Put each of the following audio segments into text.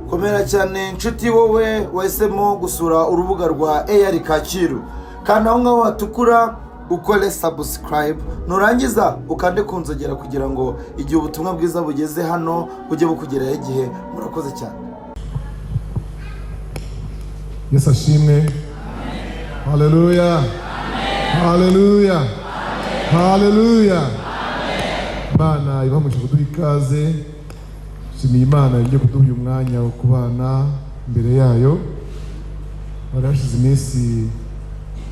komera cyane inshuti wowe wahisemo gusura urubuga rwa AR Kacyiru, kandi aho ngaho hatukura ukore subscribe, nurangiza ukande kunzogera kugira ngo igihe ubutumwa bwiza bugeze hano bujye bukugeraho igihe. Murakoze cyane. Yesu ashimwe. Haleluya, haleluya, haleluya. Imana ibamuje kuduha ikaze. Shimiye Imana igiye kuduha uyu mwanya wo kubana imbere yayo. Barashize iminsi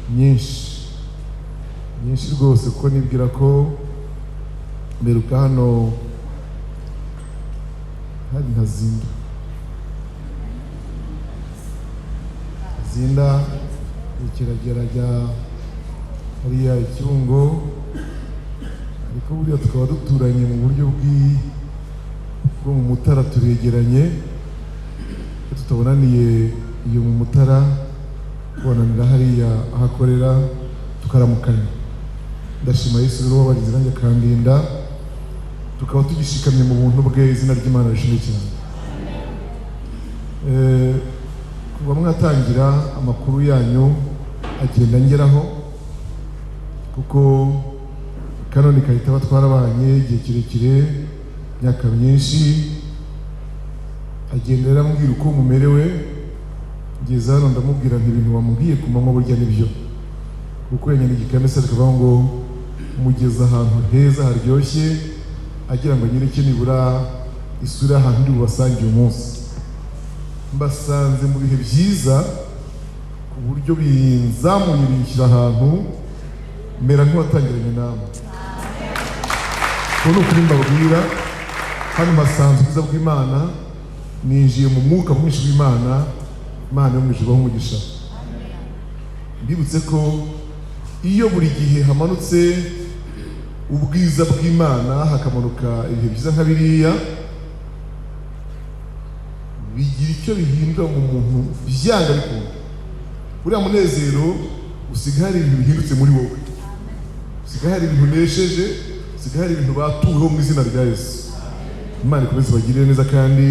myinshi rwose, kuko nibwira ko mberuka hano hari ntazinda ikiragerajya hariya Icyungo, ariko buriya tukaba duturanye mu buryo bwo mu Mutara, turegeranye, tutabonaniye iyo mu Mutara kubonanira hariya ahakorera tukaramukanya. Ndashima Yesu rero wabarize nanjye akandinda, tukaba tugishikamye mu buntu bwe. Izina ry'Imana rishimwe cyane. Kuba mwatangira amakuru yanyu agenda ngeraho, kuko Kanoni Kayitaba twarabanye igihe kirekire, imyaka myinshi, agenda arambwira uko mumerewe. Ngeze hano ndamubwira nti ibintu wamubwiye ku manywa burya nibyo, kuko yanyandikira message akavuga ngo mugeze ahantu heza haryoshye, agira ngo nyereke nibura isura y'ahantu ndi bubasangiye umunsi. Mbasanze mu bihe byiza ku buryo binzamuye binshyira ahantu mera nk'uwatangiranye namwe. Ubu ukuri mbabwira, hano mbasanze ubwiza bw'Imana, ninjiye mu mwuka mwinshi w'Imana. Imana yo mu ijuru ibahe umugisha. Mbibutse ko iyo buri gihe hamanutse ubwiza bw'Imana, hakamanuka ibihe byiza nka biriya, bigira icyo bihindura mu muntu byanga bikunda. Uriya munezero usigaye hari ibintu bihindutse muri wowe, usigaye hari ibintu unesheje, usigaye hari ibintu batuweho mu izina rya Yesu. Imana ikomeze ibagirire neza kandi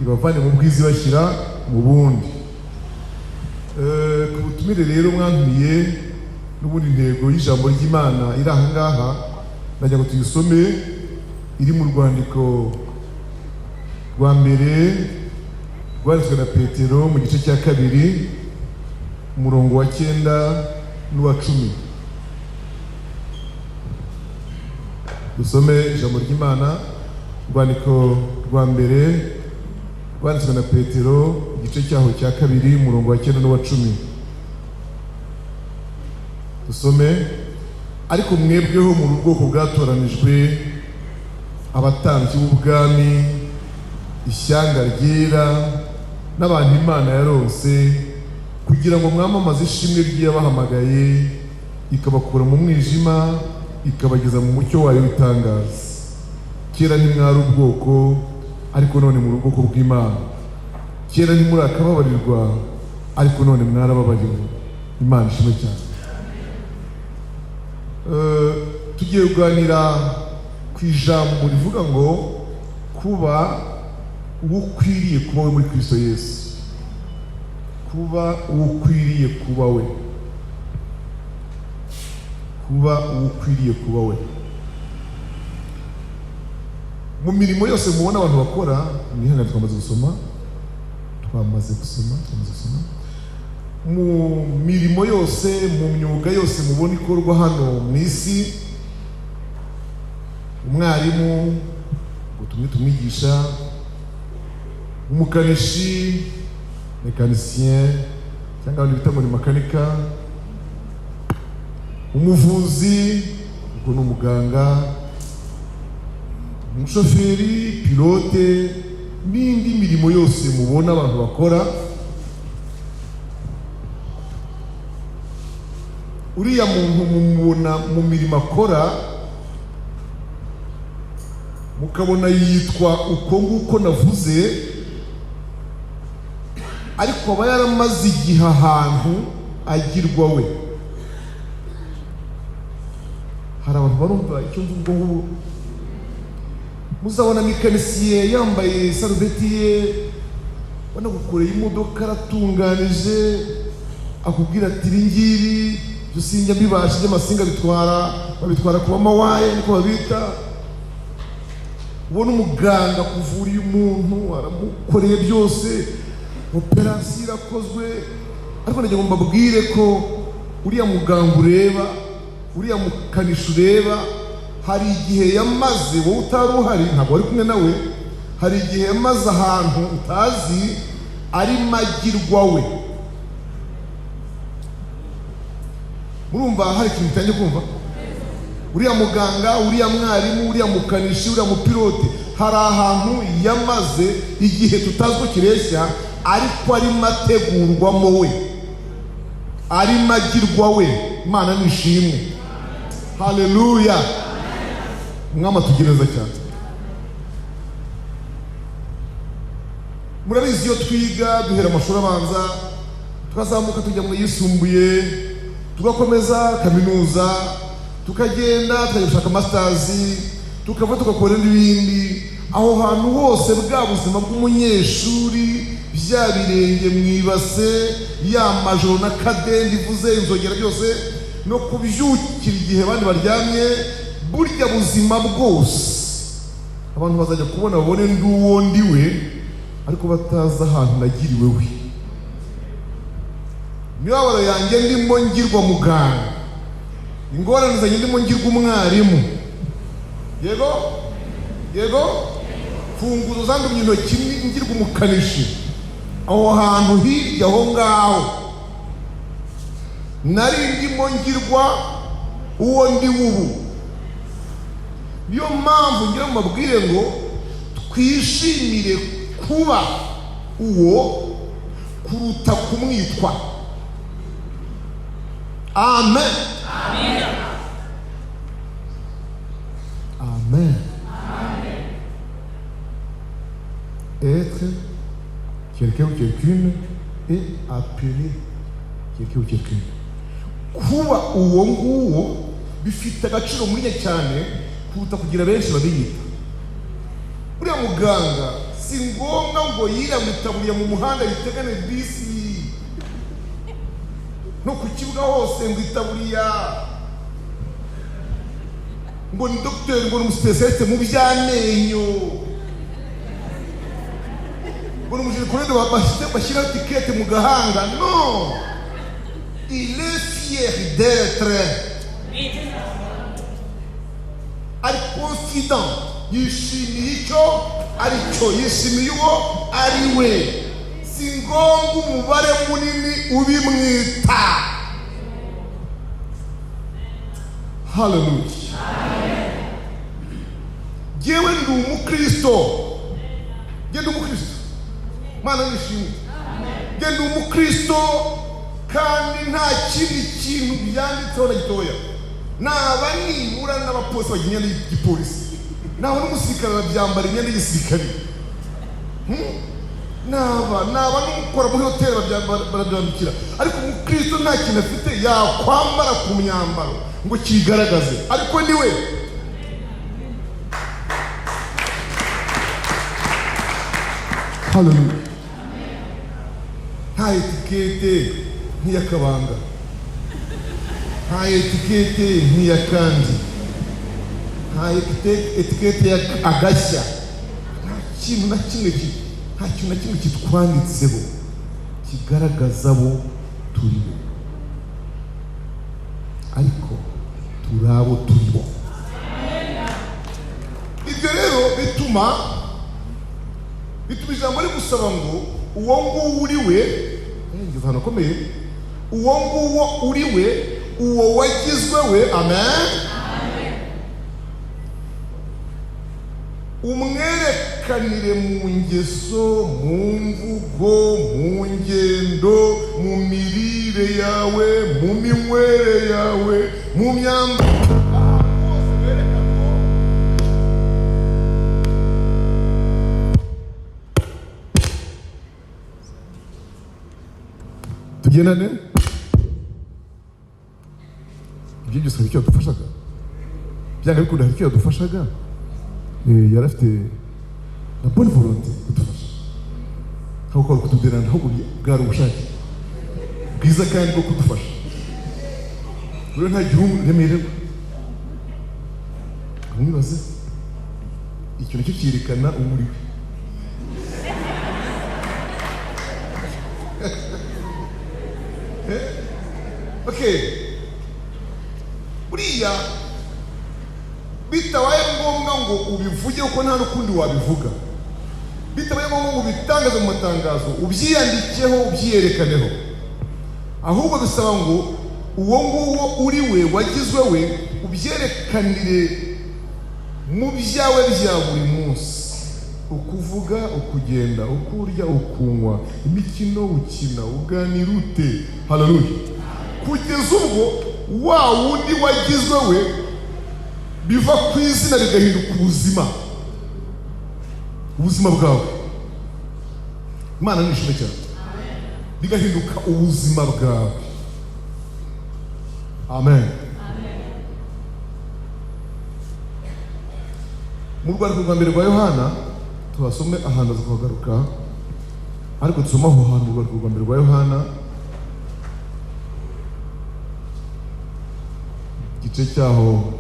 ibavane mu bwiza ibashyira mu bundi. Ku butumire rero mwantumiye, n'ubundi intego y'ijambo ry'Imana iri aha ngaha, ndagira ngo tuyisome. Iri mu rwandiko rwa mbere rwanditswe na Petero mu gice cya 2 umurongo wa 9 n'uwa 10. Dusome ijambo ry'Imana, rwandiko rwa mbere rwanditswe na Petero igice cyaho cya 2 umurongo wa 9 n'uwa 10. Dusome: ariko mwebweho mu bwoko bwatoranijwe, abatambyi b'ubwami, ishyanga ryera, n'abantu Imana yaronse, kugira ngo mwamamaze ishimwe ry'yabahamagaye, ikabakura mu mwijima ikabageza mu mucyo wayo w'itangaza. Kera ntimwari ubwoko, ariko none muri ubwoko bw'Imana. Kera ntimurakababarirwa, ariko none mwarababariwe. Imana ishimwe cyane. Tugiye kuganira ku ijambo rivuga ngo kuba ukwiriye kuba we muri Kristo Yesu. Kuba ukwiriye kuba we. Kuba ukwiriye kuba we. Mu mirimo yose mubona abantu bakora, mwihangane twamaze gusoma. Mu mirimo yose, mu myuga yose mubona ikorwa hano mu isi, umwarimu utumwe tumwigisha, umukanishi, mekanisien cyangwa abantu bita muri makanika, umuvuzi ubwo ni umuganga, umushoferi, pilote, n'indi mirimo yose mubona abantu bakora, uriya muntu mumubona mu mirimo akora, mukabona yitwa uko nguko navuze, ariko aba yaramaze igihe ahantu agirwa we. Hari abantu barumva icyo mvuga ngo muzabona mekanisiye yambaye sarubeti ye wanagukoreye imodoka aratunganije, akubwira ati ibi ngibi byo sinjya mbibasha, by'amasinga babitwara ku bamawaye niko babita. Ubona umuganga kuvura uyu muntu, aramukoreye byose, operasiyo irakozwe, ariko nagira ngo mbabwire ko uriya muganga ureba, uriya mukanishi ureba, hari igihe yamaze wowe utari uhari, ntabwo wari kumwe nawe, hari igihe yamaze ahantu utazi ari magirwa we. Murumva hari ikintu utangiye kumva? Uriya muganga, uriya mwarimu, uriya mukanishi, uriya mupilote, hari ahantu yamaze igihe tutazi ko kireshya, ariko ari mategurwamo we, ari magirwa we. Imana nishimwe, haleluya. Mwama tugereza cyane. Murabizi iyo twiga duhera amashuri abanza, tukazamuka tujya mu yisumbuye, tugakomeza kaminuza, tukagenda tukajya gushaka masters, tukava tugakora n'ibindi. Aho hantu hose bwa buzima bw'umunyeshuri, bya birenge mu ibase, ya majoro na kadendi ivuze inzogera byose, no kubyukira igihe abandi baryamye, burya buzima bwose abantu bazajya kubona babone nduwo ndiwe, ariko batazi ahantu nagiriwe we. Imibabaro yanjye ndimo ngirwa muganga, ingorane zanjye ndimo ngirwa umwarimu, yego funguzo zandumye intoki ngirwa umukanishi. Aho hantu hirya aho ngaho nari ndimo ngirwa uwo ndi ubu. Niyo mpamvu ngira mabwire ngo twishimire kuba uwo kuruta kumwitwa. Amen. Amen. Être quelqu'un ou quelqu'une et appeler quelqu'un ou quelqu'une. Kuba uwo nguwo bifite agaciro muri cyane kuruta kugira benshi babiyita. Uriya muganga si ngombwa ngo yiramwitaburiye mu muhanda yitegane bisi, no ku kibuga hose ngo itaburiya, ngo ni docteur, ngo ni umuspecialiste mu by'amenyo, ngo ni umujenerali bashyira tikete mu gahanga. No, il est fier d'être, ari confident, yishimiye icyo ari cyo, yishimiye uwo ari we. Si ngombwa umubare munini ubimwita. Hallelujah. Jewe ndi umukristo, genda umukristo, Mana nishimwe. Genda umukristo kandi nta kindi kintu byanditseho na gitoya. Naba nibura n'abapolisi bagira imyenda y'igipolisi, naba n'umusirikare babyambara imyenda y'igisirikare, naba n'ukora muri hoteli barabyambikira. Ariko umukristo nta kintu afite yakwambara ku myambaro ngo kigaragaze, ariko ni we. Hallelujah. Nta etikete nk'iy'akabanga, nta etikete nk'iy'akandi, nta etikete y'agashya. Nta kintu na kimwe kitwanditseho kigaragaza abo turi bo, ariko turi abo turi bo. Ibyo rero bituma ijambo rigusaba ngo uwo nguwo uri we, ngeze hano akomeye, uwo nguwo uri we, uwo wagizwe we. Amen. Umwerekanire mu ngeso, mu mvugo, mu ngendo, mu mirire yawe, mu minywere yawe, mu myambaro. Tugendane. Ibyo byose hari icyo yadufashaga, byanga bikunda hari icyo yadufashaga. Yari afite na bonne volonté kudufasha. ahubwo ari kutuderana, ahubwo bwari ubushake bwiza kandi bwo kudufasha. Rero ntagira uremererwa. Mwibaze icyo nicyo cyerekana umuriwe. Okay, buriya bitabaye ngombwa ngo ubivuge uko nta n'ukundi wabivuga, bitabaye ngombwa ngo ubitangaze mu matangazo, ubyiyandikeho, ubyiyerekaneho, ahubwo bisaba ngo uwo nguwo uri we wagizwe we ubyerekanire mu byawe bya buri munsi, ukuvuga, ukugenda, ukurya, ukunywa, imikino ukina, uganira ute. Haleluya. Kugeza ubwo wa wundi wagizwe we biva ku izina bigahinduka ubuzima bwawe. Imana nishimye cyane. Bigahinduka ubuzima bwawe. Amen. Mu rwandiko rwa mbere rwa Yohana tubasome ahantu tukagaruka, ariko dusoma aho hantu mu rwandiko rwa mbere rwa Yohana igice cyaho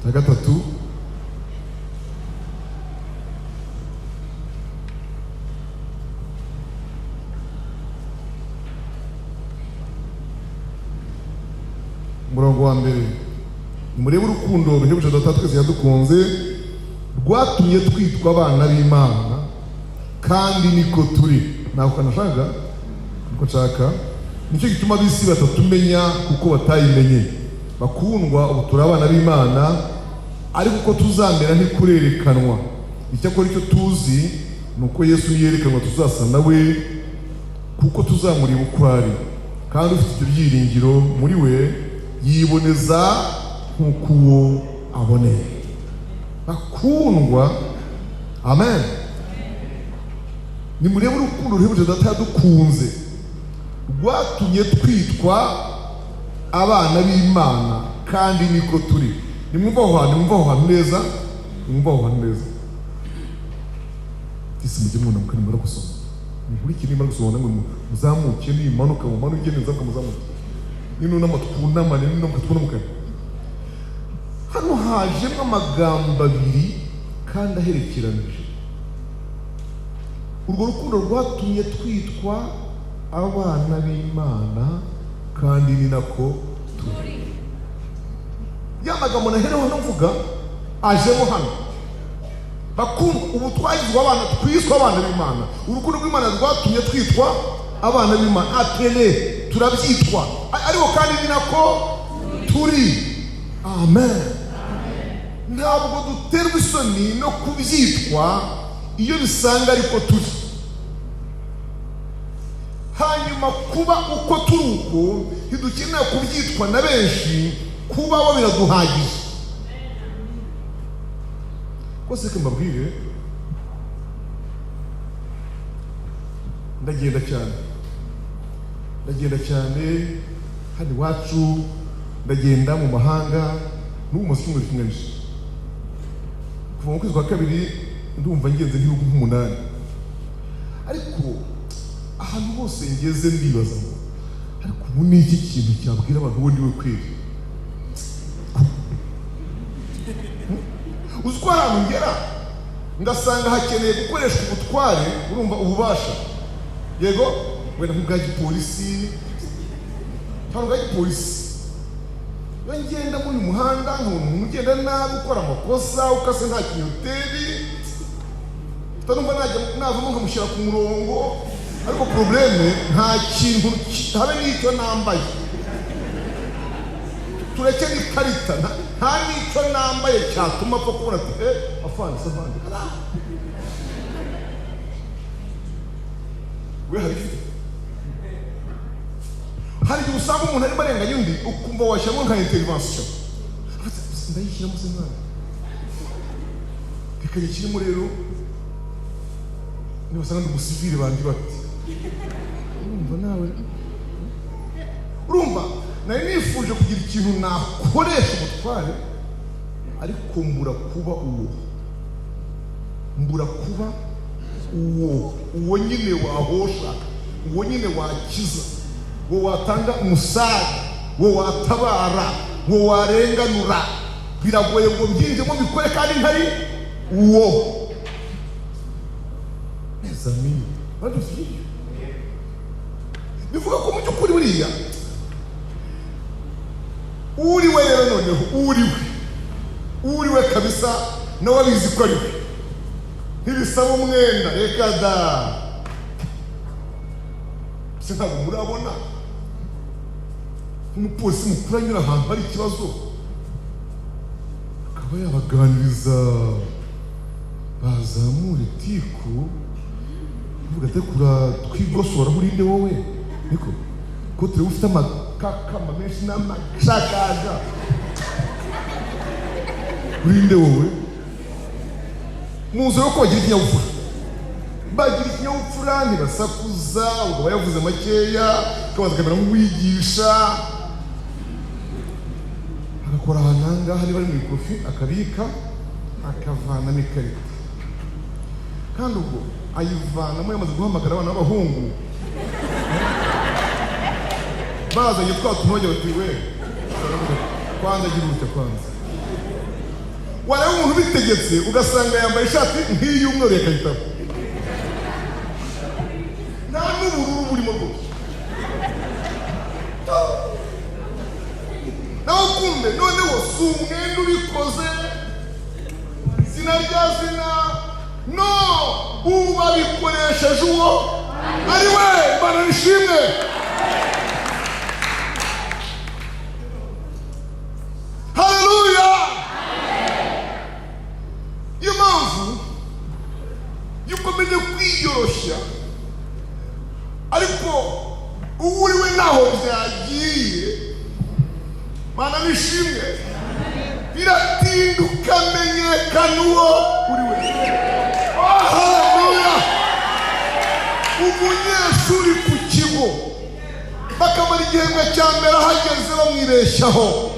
cya 3, umurongo wa mbere. Murebe urukundo ruhebuje Data twese yadukunze, rwatumye twitwa abana b'Imana, kandi niko turi. Ntabwo kanashaka niko nshaka, nicyo gituma ab'isi batatumenya kuko batayimenye. Bakundwa, ubu turi abana b'Imana, ariko uko tuzamera ntikurerekanwa. Icyakora icyo tuzi ni uko Yesu niyerekanwa tuzasa nawe, kuko tuzamureba uko ari. Kandi ufite icyo byiringiro muri we yiboneza nk'uko uwo aboneye. Bakundwa, amen. Nimurebe urukundo ruhebuje Data yadukunze, rwatumye twitwa abana b'Imana, kandi niko turi. Nimwumva aho hantu neza, nimwumva aho hantu neza. Isi mujye mwuna mukanimara gusoma, mukurikire nimara gusoma namwe muzamuke, nimanuka mumanuke neza muzamuke, ninunama twunama, ninunama twunamukane. Hano hajemo amagambo abiri kandi aherekeranije. Urwo rukundo rwatumye twitwa abana b'Imana, kandi ni nako turi. Ya magambo nahereho navuga ajemo hano. Bakundwa, ubu twagizwe abana, twiswe abana b'Imana. Urukundo rw'Imana rwatumye twitwa abana b'Imana. Atene turabyitwa, ariko kandi ni nako turi. Amen. Ntabwo duterwa isoni no kubyitwa iyo bisanga ariko turi. Hanyuma kuba uko turi uko ntidukenera kubyitwa na benshi, kubaho biraduhagije. Kose ko mbabwire, ndagenda cyane hano iwacu, ndagenda mu mahanga, n'ubu maze icyumweru kimwe n'igice. Kuva mu kwezi kwa kabiri ndumva ngenze nk'ibihugu nk'umunani, ariko ahantu hose ngeze ndibaza ngo ariko ubu ni iki kintu cyabwira abantu uwo ndiwe kweri? Uzi ko ahantu ngera ngasanga hakeneye gukoreshwa ubutware, urumva ububasha, yego wenda nk'ubwa gipolisi cyangwa ubwa gipolisi. Iyo ngenda muri muhanda nk'umuntu ugenda nabi, ukora amakosa, ukase nta kinyoteri, utanumva navamo nkamushyira ku murongo, ariko probleme nta kintu habe n'icyo nambaye. Tureke n'ikarita, nta n'icyo nambaye cyatuma apfa kubona ati afande savande we hari igihe usanga umuntu arimo arenganya undi, ukumva washyiramo nka intervention. Ndayishyiramo se mwana, reka yishyiremo. Rero nibasanga ndi umusivile bandi bati urumva nawe, urumva nari nifuje kugira ikintu nakoresha ubutware, ariko mbura kuba uwo, mbura kuba uwo nyine wahosha, uwo nyine wakiza, uwo watanga umusare, uwo watabara, uwo warenganura. Biragoye ngo mbyinjemo bikore kandi ntari uwo. Nezamini badufiye bivuga ko mu by'ukuri buriya uriwe rero noneho uriwe kabisa nawe abizi ko ari we, ntibisaba umwenda. Reka da se ntabwo murabona umupolisi mukuru anyura ahantu hari ikibazo akaba yabaganiriza, bazamura itiku uvuga ati kura twigosora urinde wowe niko ko turi ufite amakakama menshi n'amashakaga, urinde wowe. Muzo yo bagira ikinyabupfura, bagira ikinyabupfura, ntibasakuza, ubwo bayavuze makeya kabanza kamera nk'uwigisha, agakora ahantu ahangaha niba ari mu ikofi akabika akavana n'ikarita, kandi ubwo ayivanamo yamaze guhamagara abana b'abahungu bazanye twa tunojya bati we kwanza gira urutya kwanza. Wareba umuntu bitegetse ugasanga yambaye ishati nk'iy'umweru yakayitaho, nta n'ubururu burimo rwose, nawe kumbe noneho si umwenda ubikoze zina rya zina, no uba bikoresheje uwo ari we. Imana nishimwe. Haleluya. Iyo mpamvu yukomeje kwiyoroshya, ariko uwuriwe naho byagiye. Mana nishimwe, biratinda ukamenyekana uwo uriwe. Haleluya. Umunyeshuri ku kigo bakamara igihembwe cya mbere ahageze bamwibeshyaho,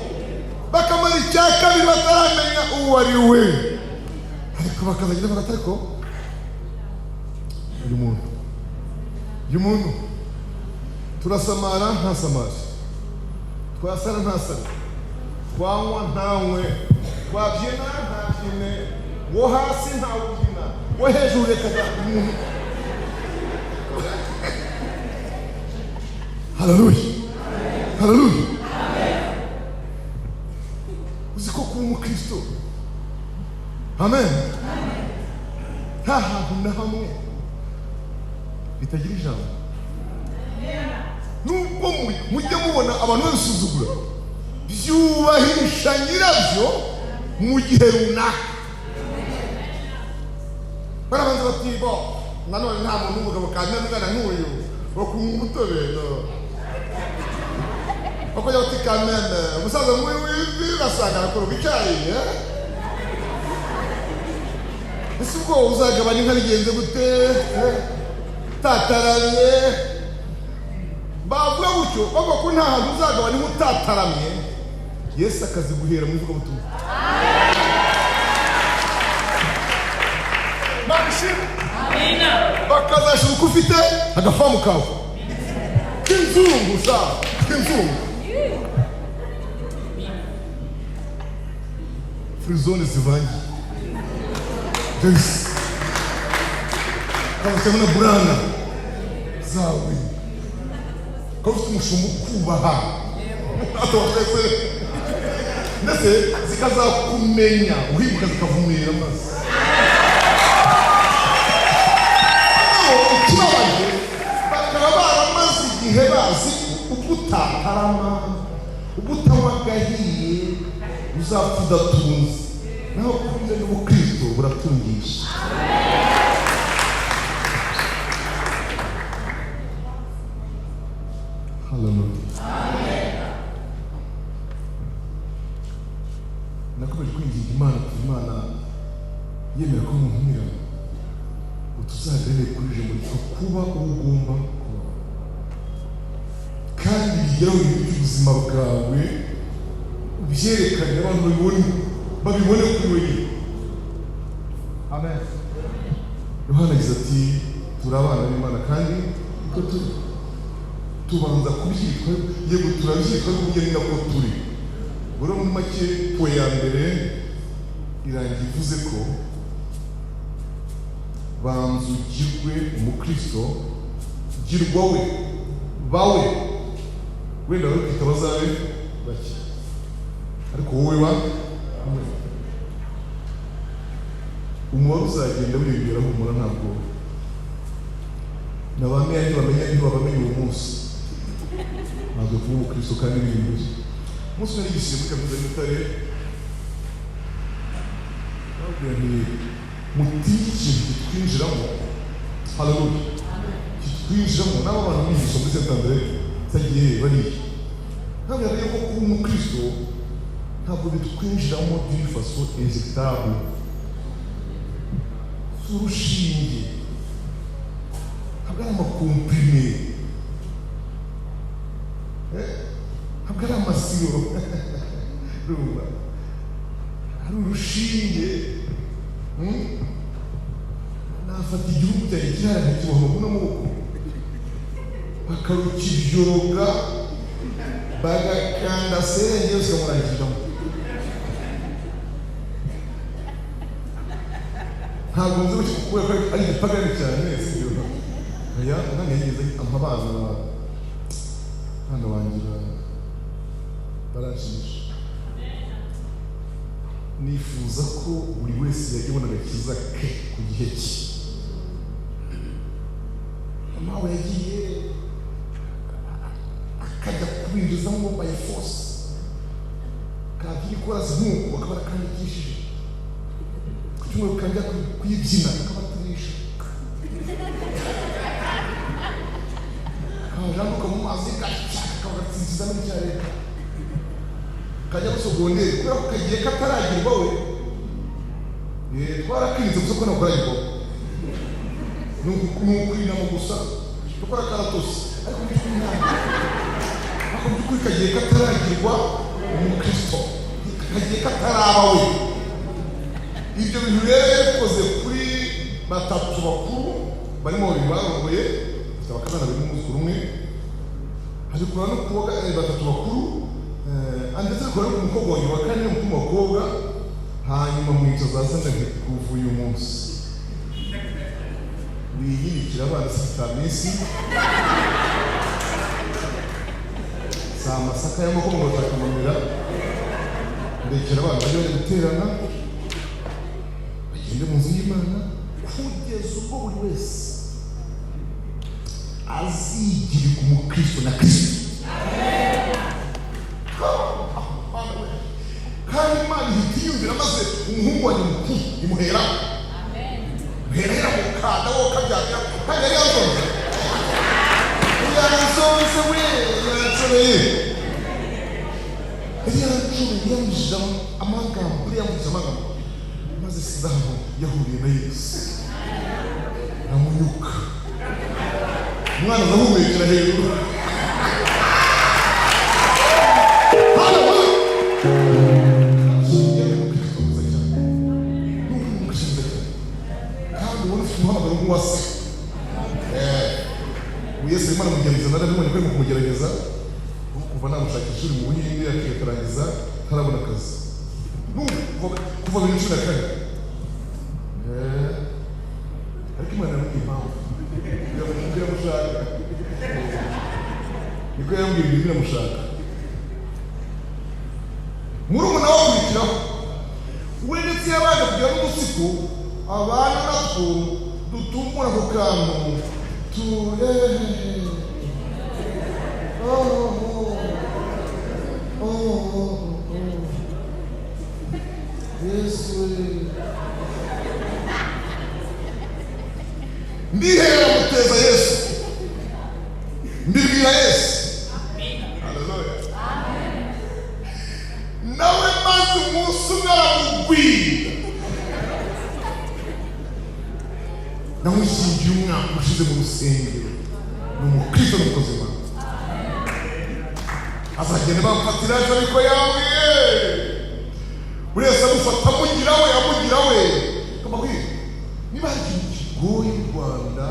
bakamara icya kabiri bataramenya uwo ari we, ariko bakazagira ngo atari ko uyu muntu turasamara ntasamare, twasara ntasare, twanywa ntanywe, twabyina ntabyine, wo hasi ntawubyina, wo hejuru reka umuntu. Haleluya. Haleluya. Uzi ko kuba umukristo, amen, nta hantu na hamwe bitagira ijambo. Nubwo mujya mubona abantu babisuzugura, byubahisha nyirabyo mu gihe runaka. Barabanza bati bo nanone nta muntu w'umugabo kandi n'umwana nk'uyu wo kunywa umutobe bakajya bati kamene umusaza w'ivi ugasanga arakora icyayi. Ese ubwo uzagabanya inka bigenze gute? Tataramye bavuga gutyo, bavuga ko nta hantu uzagabanya inka utataramye. Yesu akazi guhera mu ivuga butumwa. Amina. Bakazashira uko ufite agafamu kawe k'inzungu k'inzungu, frizone zivangiye Yes. Kama na burana zawe. Kama umushumba kubaha. Atawese. Ndetse zikaza kumenya uhibuka zikavumira amazi. Kibabaje bakaba baramaze igihe bazi ubutatarama ubutawagahiye uzapfa udatunze. Naho kubiza n'ubukristo buratungisha. Hallelujah. Amen. Nakomeje kwinginga Imana yemera ko muhumira utuzagane kuri ijambo ryo kuba ugomba kuba kandi bigeraho ubuzima bwawe ubyerekane abantu babibone kuri wewe. Amen. Yohana yagize ati b'Imana kandi uko tubanza kubyitwa yego turabyitwa kugenda nako turi buri mu make po ya mbere irangiye ivuze ko banza ugirwe umukristo girwa we bawe wenda bari kwita bazabe bake ariko wowe ba umubare uzagenda wiyongera humura ntabwo n'abamenya ntibabamenye uwo munsi ntabwo kuba umukristo kandi biri imbere umunsi nari gisiye muri kaminuza y'Butare babwira nti mutinye ikintu kitwinjiramo haleluya kitwinjiramo n'abo bantu bigisha muri Saint Andre cyagiye bariya ntabwo rero ko kuba umukristo ntabwo bitwinjiramo d'une façon injectable surushinge ntabwo ari amakomprime ntabwo ari amasiro hari urushinge nafata igihugu cyanjye kirahari ntikibaho n'amaboko bakarukibyoroga bagakanda serenge yose bamurangijamo ntabwo nzi ko kubera ko ari igipagani cyane sibyo aya ntabwo yigeze ampa abana bangira barashimisha nifuza ko buri wese yajya abona agakiza ke ku gihe cye nawe yagiye akajya kubinjizamo by force kagira ikorazi nk'uko akaba arakandikishije ku cyumweru kajya kuyibyina akabaturisha kajanduka mu mazi akabagatsinziza muri cya leta kajya gusogondera kubera ko kagiye kataragirwa we twarakirinze gusa ko nakoragirwa ni ukurinamo gusa dukora karatose ariko by'ukuri kagiye kataragirwa umukristo kagiye kataraba we ibyo bintu rero yabikoze kuri batatu bakuru barimo babiri barongoye bafite abakazana bari n'umwuzukuru umwe haje kurana no kuboga batatu bakuru ndetse akora umukobwa wanjye wa kane n'umutima w'abakobwa hanyuma mwicaza azana kuva uyu munsi wiyirikira abana sitamisi si amasaka y'amahoro ngo batakamamira ndekera abana bajya bari guterana bagende mu nzu y'Imana kugeza ubwo buri wese azigirira umukristo na Kristo kandi Imana ihitiyumvira maze umuhungu wanjye mukuru imuhera muherera mu kanda wo kabyarira kandi yari yazonze we yaranshoreye yamujije amagambo maze sizaho yahuriye na Yesu amunyuka umwana azahumekera hejuru Yesu Imana mugerageza narabibonye ko kumugerageza kuva namushakisha uri mu Buhinde akarangiza ntarabona akazi kuva 2014 ariko Imana yamubwiye impamvu yamubwira mushaka niko yambwira ibyo mushaka murumuna wakurikiraho we ndetse yabaje kugira n'udutsiko abana natwo dutumura ku kantu Yesu ndihera muteza Yesu mbibwira Yesu haleluya nawe maze umunsi umwe aramubwira namushingiye umwaka ushize mu rusengero ni umukristo n'umukozi w'Imana azagenda bamfatira ariko yambwiye buri wese amufata amugira we kama kwiye niba hari ikintu kigoye u Rwanda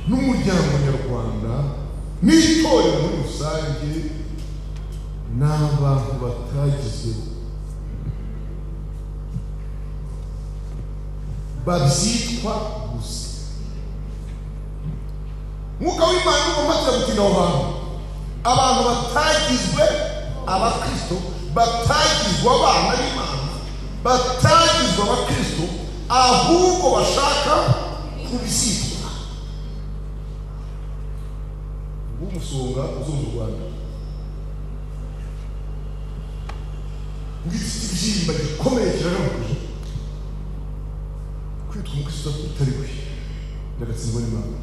n'umuryango nyarwanda n'itorero muri rusange ni abantu batagizeho, babyitwa gusa. Mwuka w'Imana umatira gutinda aho hantu, abantu batagizwe abakristo, batagizwe abana b'Imana, batagizwe abakristo, ahubwo bashaka kubisitwa. Umusonga uzo mu Rwanda ngiti ibyimba gikomeye kirarambuje kwitwa umukristo utari we ndagatsindwa n'Imana.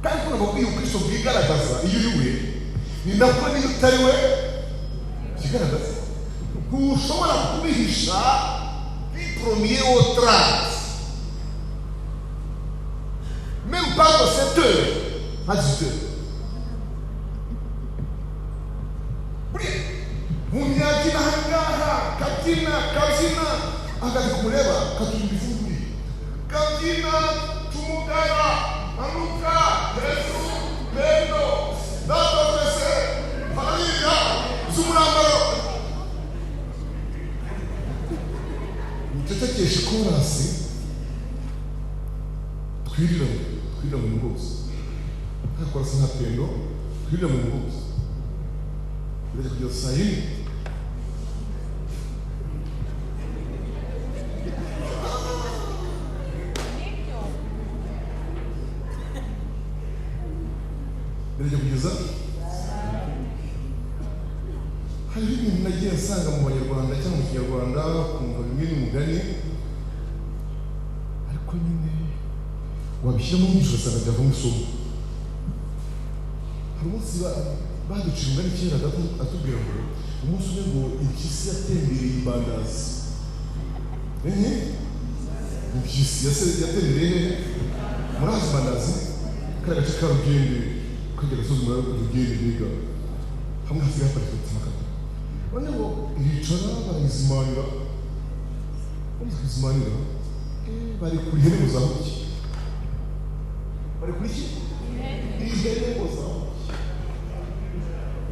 Kandi kuna mubwiye ukristo bwigaragaza iyo uri we, ni nako niyo utari we kigaragaza. Ntushobora kubihisha bipromiye otrate même pas dans 7 heures à 10 heures. Munyakina hangaha katina kazina akati kumureba katumbifundi katina tumugara anuka Yesu bendo dato pese haleluya zumurambaro mtetekeshe korasi twirira mu rwose ntakora se ntapendo twirira mu rwose uretse kugira saa yine uretse kugeza hari ibintu nagiye nsanga mu banyarwanda cyangwa mu kinyarwanda kumva bimwe n'umugani, ariko nyine wabishyiramo nyinshi ugasanga byavamo isomo. Hari umunsi baducira umugani kera atubwira ngo umunsi umwe ngo impyisi yatembereye imbandazi. Impyisi yatembereye murazi imbandazi kariya gace ka Rugende ukagera sozi muri Rugende biga hamwe hasigaye haparitse utumakata, noneho iricara barizimanira bari kuri ihene mu zamuki, bari kuri iki ihene mu zamuki.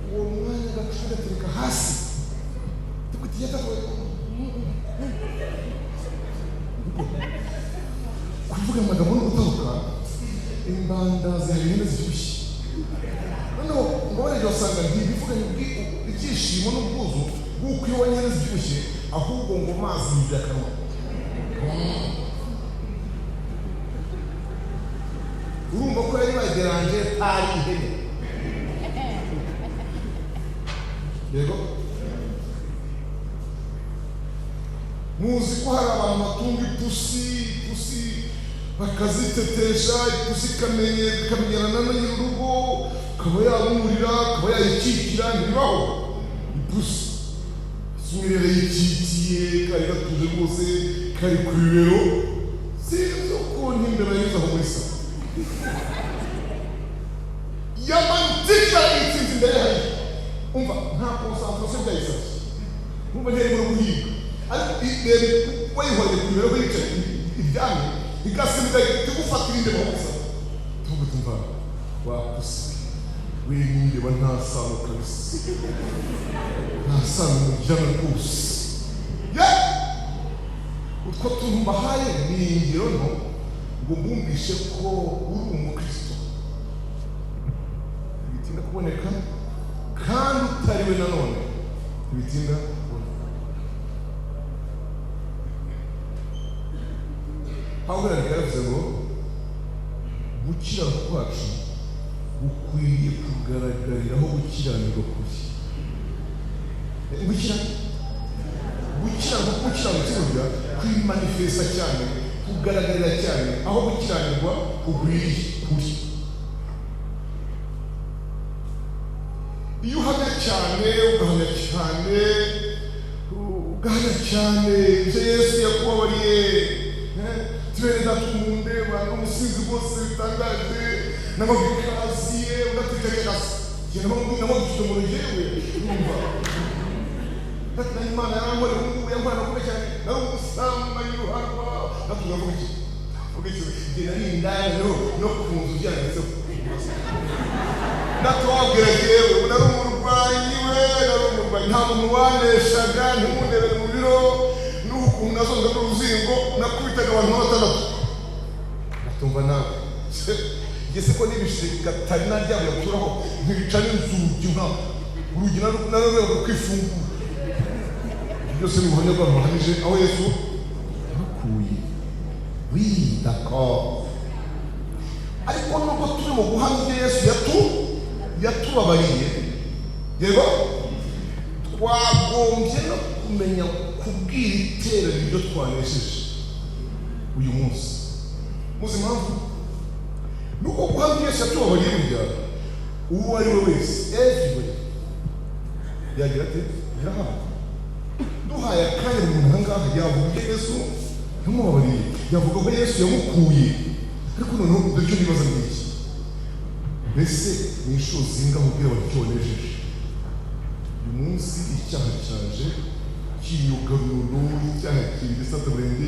Uwo mwanya agacupa gatereka hasi kuvuga amagambo no gutaruka imbandazi hari ihene zibyibushye. Noneho ngo barege basanga ntibivuganye ibyishimo n'ubwuzu bw'uko iyo ihene zibyibushye, ahubwo ngo mazi yibye akanwa. Urumva ko yari bageranje ari ihene. Yego muzi ko hari abantu batunga ipusi bakazitetesha, ipusi ikamenyerana na nyir'urugo, akaba yabumurira, akaba yayikikira. Ntibibaho. Ipusi isumire yikitiye kari gatuje rwose kari ku bibero, sinzi ukuntu imbere yizaho muri sa yamantika itsinzi imbere yayo. Umva nta concentration byayisabye, umva ntiyari muri guhiga, ariko wayihoreye ku bibero yicaye iryamye igasimbuka igufatira indeba gusa. Tuvuga tumva wapusi w'indeba nta sano kabisa, nta sano mujyana rwose. Utwo tuntu mbahaye ni ingero nto ngo mbumvishe ko uri umukristo bitinda kuboneka, kandi utari we nanone bitinda kuboneka. Pawulo yaravuze ngo gukiranuka kwacu gukwiriye kugaragariraho gukiranirwa kuri gukiranuka kwimanifesta cyane, kugaragarira cyane, aho gukiranirwa kugwiriye kuri. Iyo uhamya cyane ugahamya cyane ibyo Yesu yakubabariye, tubere datumumbeba n'umusinzi bose bitangaje n'amabikaziye ugatekereza n'amagufite mu rugewe numva na Imana yaramore Mungu yangu anakuja cyane na umusambanyi ruharwa natugavuga iki kugenda n'indaya no kunzu byanditse natwabwira yewe nari umurwanyi nta muntu waneshaga ntimundebere mu biro n'ukuntu nazonga n'uruzingo nakubitaga abantu batandatu natumva nawe gese ko n'ibishika tari najyabuye guturaho ntibica n'inzugi nka urugi narareba kwifungura byose n'ubuhamya bw'abantu bahamije aho Yesu yakuye d'accord ariko nubwo turi mu guhamya Yesu yatubabariye yego twagombye no kumenya kubwira iterero ibyo twanesheje uyu munsi muzi impamvu nuko guhamya Yesu yatubabariye burya uwo ari we wese everybody yagira ati duhaye akanya umuntu ahangaha yavuga Yesu yamubabariye yavuga ko Yesu yamukuye ariko noneho dore nibaza n'iki mbese ni inshuro zingahe ubwira batyonejeje uyu munsi icyaha cyaje kinyugaruro icyaha kirisataburenge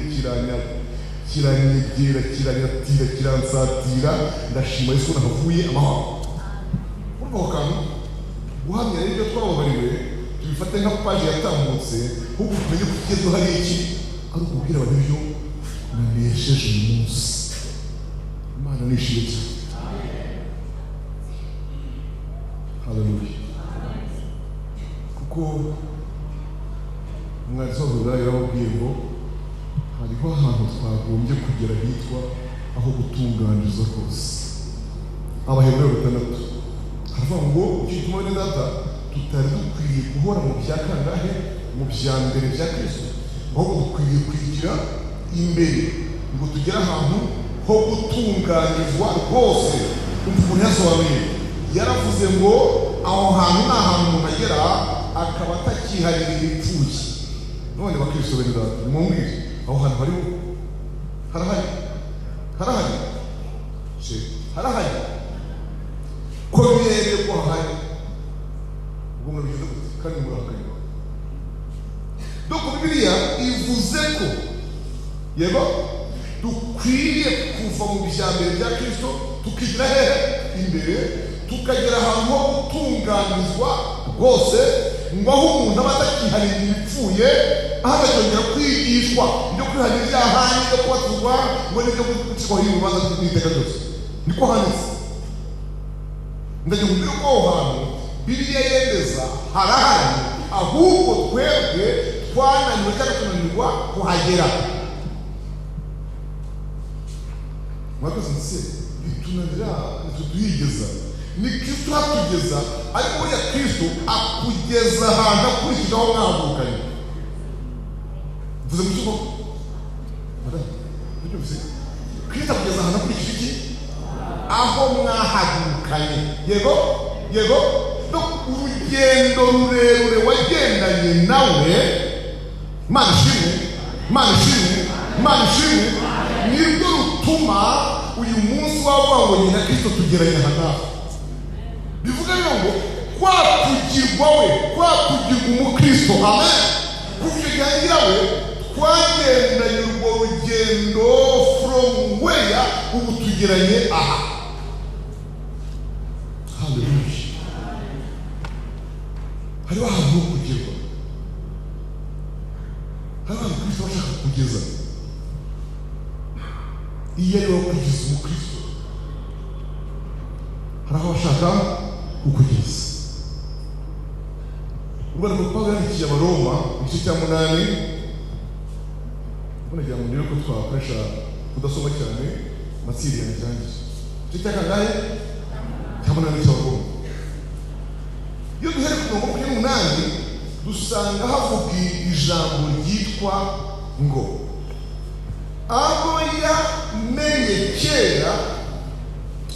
kiranyegera kiranyatira kiransatira ndashima Yesu nahavuye amahoro urwo kantu guhamya rero ibyo twababariwe tubifate nka paji yatambutse ahubwo tumenye ko tugeze hari iki ari ukubwira abantu ibyo nanesheje uyu munsi Imana nishimye cyane haleluya kuko umwanditsi w'Abaroma yarababwiye ngo hariho ahantu twagombye kugera hitwa aho gutunganiriza kose Abaheburayo 6 haravuga ngo gituma bene data tutari dukwiriye guhora mu bya kangahe mu bya mbere bya Kristo ahubwo dukwiriye kwigira imbere ngo tugere ahantu ho gutunganizwa rwose umuntu yasobanuye yaravuze ngo aho hantu ni ahantu umuntu agera akaba atakiharira ibipfuye none bakristo bene data nimwumvire aho hantu hariho harahari ko birebe ko hahari ubwo mwabigize kandi murahakanye doko Bibiliya ivuze ko yego dukwiriye kuva mu bijyambere bya Kristo tukigira hehe imbere tukagera ahantu ho gutunganizwa rwose ngo aho umuntu aba atakiharira ibipfuye ahagakongera kwigishwa ibyo kwiharira ibyaha n'ibyo kubatuzwa ngo n'ibyo gucishwaho urubanza rw'iteka ryose niko handitse ndagira ngo mbere ko aho hantu Bibiliya yemeza harahari ahubwo twebwe twananiwe cyangwa tunanirwa kuhagera mwakoze nse bitunanira ntituyigeza ni Kristo atugeza ariko buriya Kristo akugeza ahantu akurikije aho mwahagurukanye mvuze mu kigo Kristo akugeza ahantu akurikije iki aho mwahagurukanye yego urugendo rurerure wagendanye nawe Imana ishimwe nirwo rutuma uyu munsi wavuga ngo ni na Kristo tugeranye hano bivuga ngo kwakugirwa umukristo amen kuvugira we twagendanye urwo rugendo from where ubu tugeranye aha haleluya hariho ahantu ho kugerwa hari ahantu Kristo ashaka kugeza iyo ari wowe kugeza umukristo hari aho ashaka kukugeza urwandiko Pawulo yandikiye Abaroma igice cya 8 unagira ngo niyo ko twakoresha kudasoma cyane matsiri yanjye igice cya kangahe cya 8 cy'Abaroma iyo duhere ku murongo wa 8 dusanga havuga ijambo ryitwa ngo abo yamenye kera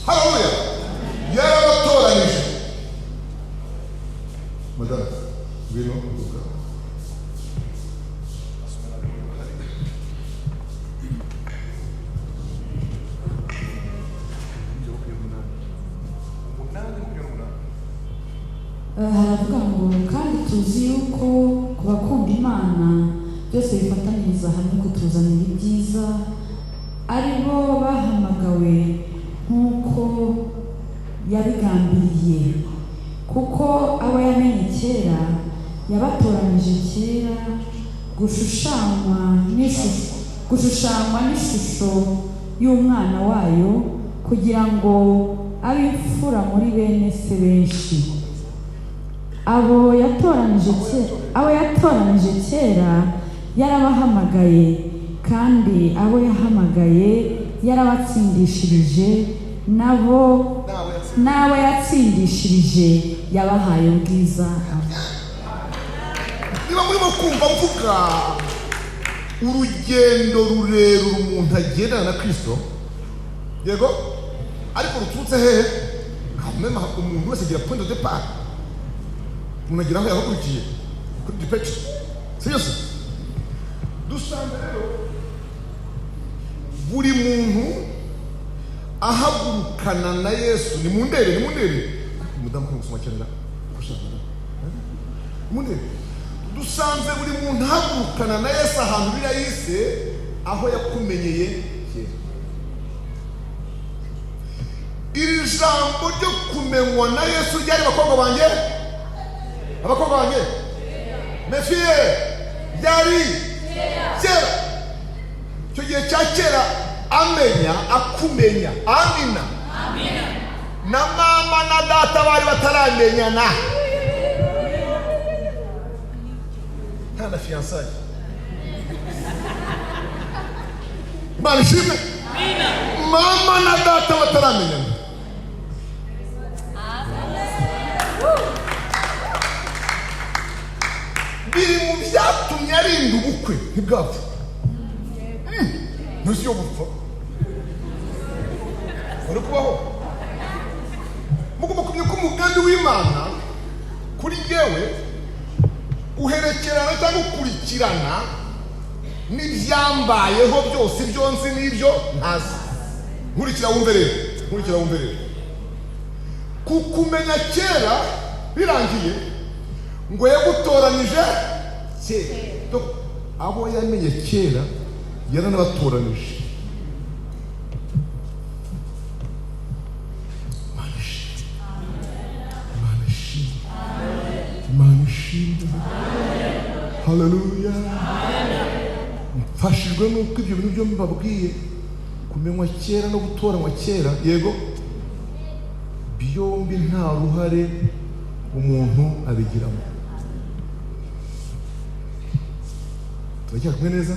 haleluya yarabatoranije madara ngwino uvuga haravuga ngo kandi tuzi yuko ku bakunda Imana byose bifataniriza hamwe kutuzanira ibyiza ari bo bahamagawe nk'uko yabigambiriye, kuko abo yamenye kera yabatoranije kera gushushanywa n'ishusho y'umwana wayo, kugira ngo abe imfura muri bene se benshi. abo yatoranije kera yarabahamagaye, kandi abo yahamagaye yarabatsindishirije, n'abo yatsindishirije yabahaye ubwiza. niba murimo kumva mvuga urugendo rurerure umuntu agendana na Kristo, yego, ariko ruturutse hehe? Mema umuntu wese agira point de départ, umuntu agira aho yahagurikiye kuri dipeti. Siyose dusanga rero buri muntu ahagurukana na Yesu. Ni mundere umudamu ko musoma cyane kushaka mundere. Dusanze buri muntu ahagurukana na Yesu ahantu bira yise aho yakumenyeye kera. Iri jambo ryo kumenywa na Yesu ryari abakobwa banjye mefiye ryari kera. Icyo gihe cya kera akumenya amina na mama na data bari bataramenyana, nta na fiançaille. Imana ishimwe. Mama na data bataramenyana. Biri mu byatumye arinda ubukwe ntibwapfa. Ntuzi yo gupfa uri kubaho. Mugomba kumenya ko umugambi w'Imana kuri jyewe uherekerana cyangwa ukurikirana n'ibyambayeho byose, ibyo nzi n'ibyo ntazi. Nkurikira wumve rero, kukumenya kera birangiye ngo yagutoranije kera. Abo yamenye kera yaranabatoranije. Haleluya. Mfashijwe nuko ibyo bintu byo mbabwiye, kumenywa kera no gutoranywa kera, yego, byombi nta ruhare umuntu abigiramo. Turacyari kumwe neza?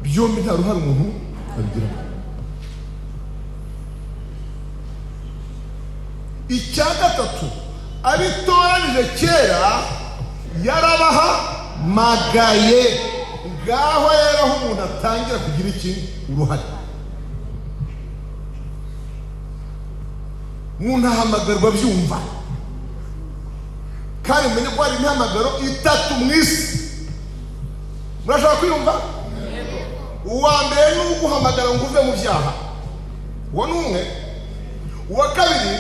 Byombi nta ruhare umuntu abigiramo. Icya gatatu, abitoranije kera yarabahamagaye. Ngaho rero aho umuntu atangira kugira uruhare. Umuntu ahamagarwa byumva, kandi umenye ko hari imihamagaro itatu mu isi. Murashaka kwiyumva? Uwa mbere ni uguhamagara ngo uve mu byaha, uwo ni umwe. Uwa kabiri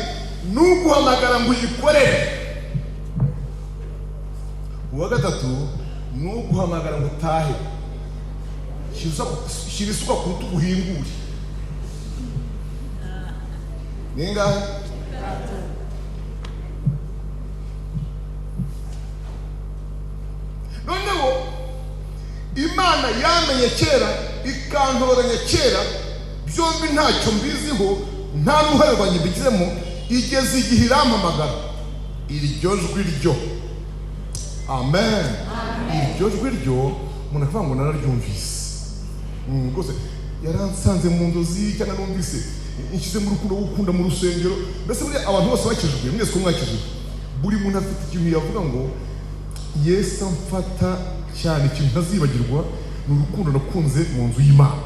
ni uguhamagara ngo uyikorere. Uwa gatatu ni uguhamagara ngo utahe. Shyira isuka ku rutugu uhingure. Ni ngahe? Noneho Imana yamenye kera ikantoranya kera, byombi ntacyo mbiziho, nta ruhare banyibigizemo. Igeze igihe irampamagara. Iryo jwi ryo, amen, iryo jwi ryo umuntu akavuga ngo nararyumvise rwose. Yaransanze mu nzozi cyangwa numvise inshyize mu rukundo gukunda mu rusengero. Mbese muri abantu bose bakijijwe, mwese ko mwakijijwe, buri muntu afite ikintu yavuga ngo Yesu amfata cyane. Ikintu ntazibagirwa ni urukundo nakunze mu nzu y'Imana.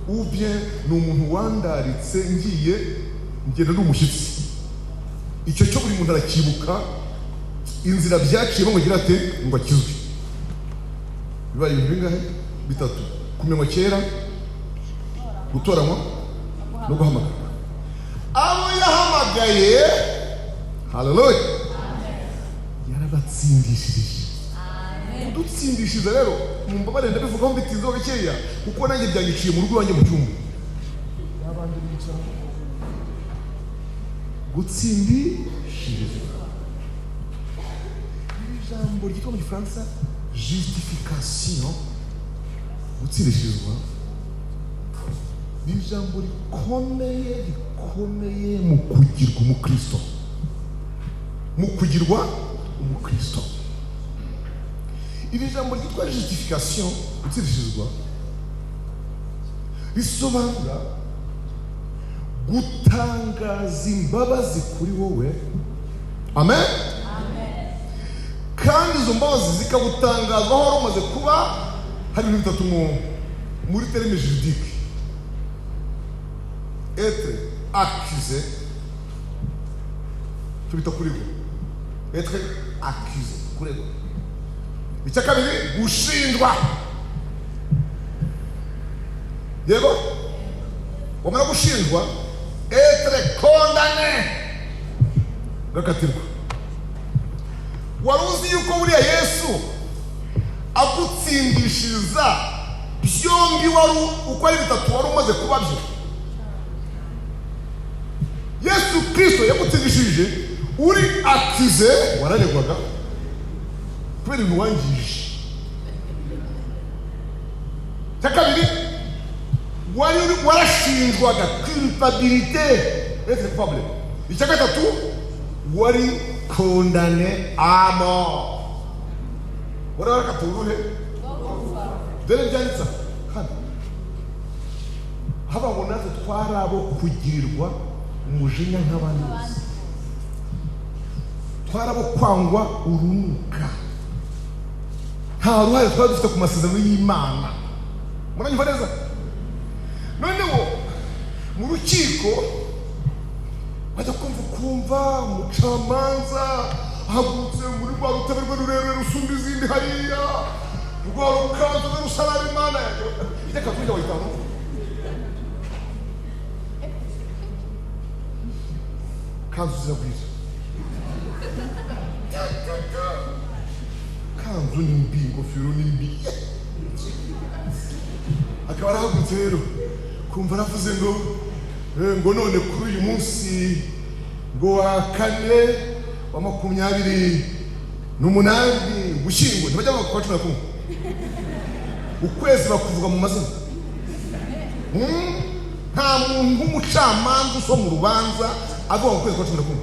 Ubye ni umuntu wandaritse ngenda n'umushyitsi. Icyo cyo buri muntu arakibuka, inzira byaciyemo ngo agira ate ngo akizwe. Bibaye ibintu bingahe? Bitatu: kumenywa kera, gutoranywa no guhamagarwa. Abo yahamagaye, haleluya, yarabatsindishirije. Dutsindishije rero, mumbabarire ndabivugaho mbitinzeho gakeya, kuko nanjye byanyiciye mu rugo wanjye mu cyumba. gutsindishirizwa. Iri jambo ryitwa mu gifaransa justification, gutsindishirizwa, ni ijambo rikomeye mu kugirwa umukristo, mu kugirwa umukristo. Iri jambo ryitwa justification, gutsindishirizwa, risobanura gutangaza imbabazi kuri wowe. Amen. Kandi izo mbabazi zikagutangazwa aho wari umaze kuba hari ibintu bitatu muri terme juridique: être accusé, tubita kurego, être accusé, kurego. Icya kabiri, gushinjwa. Yego, wamara gushinjwa, être condamné, gakatirwa. Wari uzi yuko buriya Yesu agutsindishiriza byombi wari uko ari bitatu wari umaze kuba byo? Yesu Kristo yagutsindishirije uri akize, wararegwaga kubera ibintu wangije. Icya kabiri, warashinjwaga, culpabilité, être coupable. Icya gatatu, wari condamné à mort. Warakaturuhe dore byanditse hano, haba ngo natwe twarabo kugirirwa umujinya nk'abandi bose, twarabo kwangwa urunuka, nta ruhare twari dufite ku masezerano y'Imana. Muranyumva neza? Noneho mu rukiko bajya kumva umucamanza ahagurutse muri rwa rutebe rwe rurerure rusumba izindi hariya, rwa rukanzu rwe rusa nabi. Imana yanjye iteka kwiga wayitanu kanzu ziragwira, kanzu ni mbi, ingofero ni mbi. Akaba arahagurutse rero kumva aravuze ngo none kuri uyu munsi ngo wa kane wa 28 Ugushyingo, ntibajya kwa 11 ukwezi bakuvuga mu mazina. Nta muntu w'umucamanza usoma urubanza avuga ukwezi kwa 11,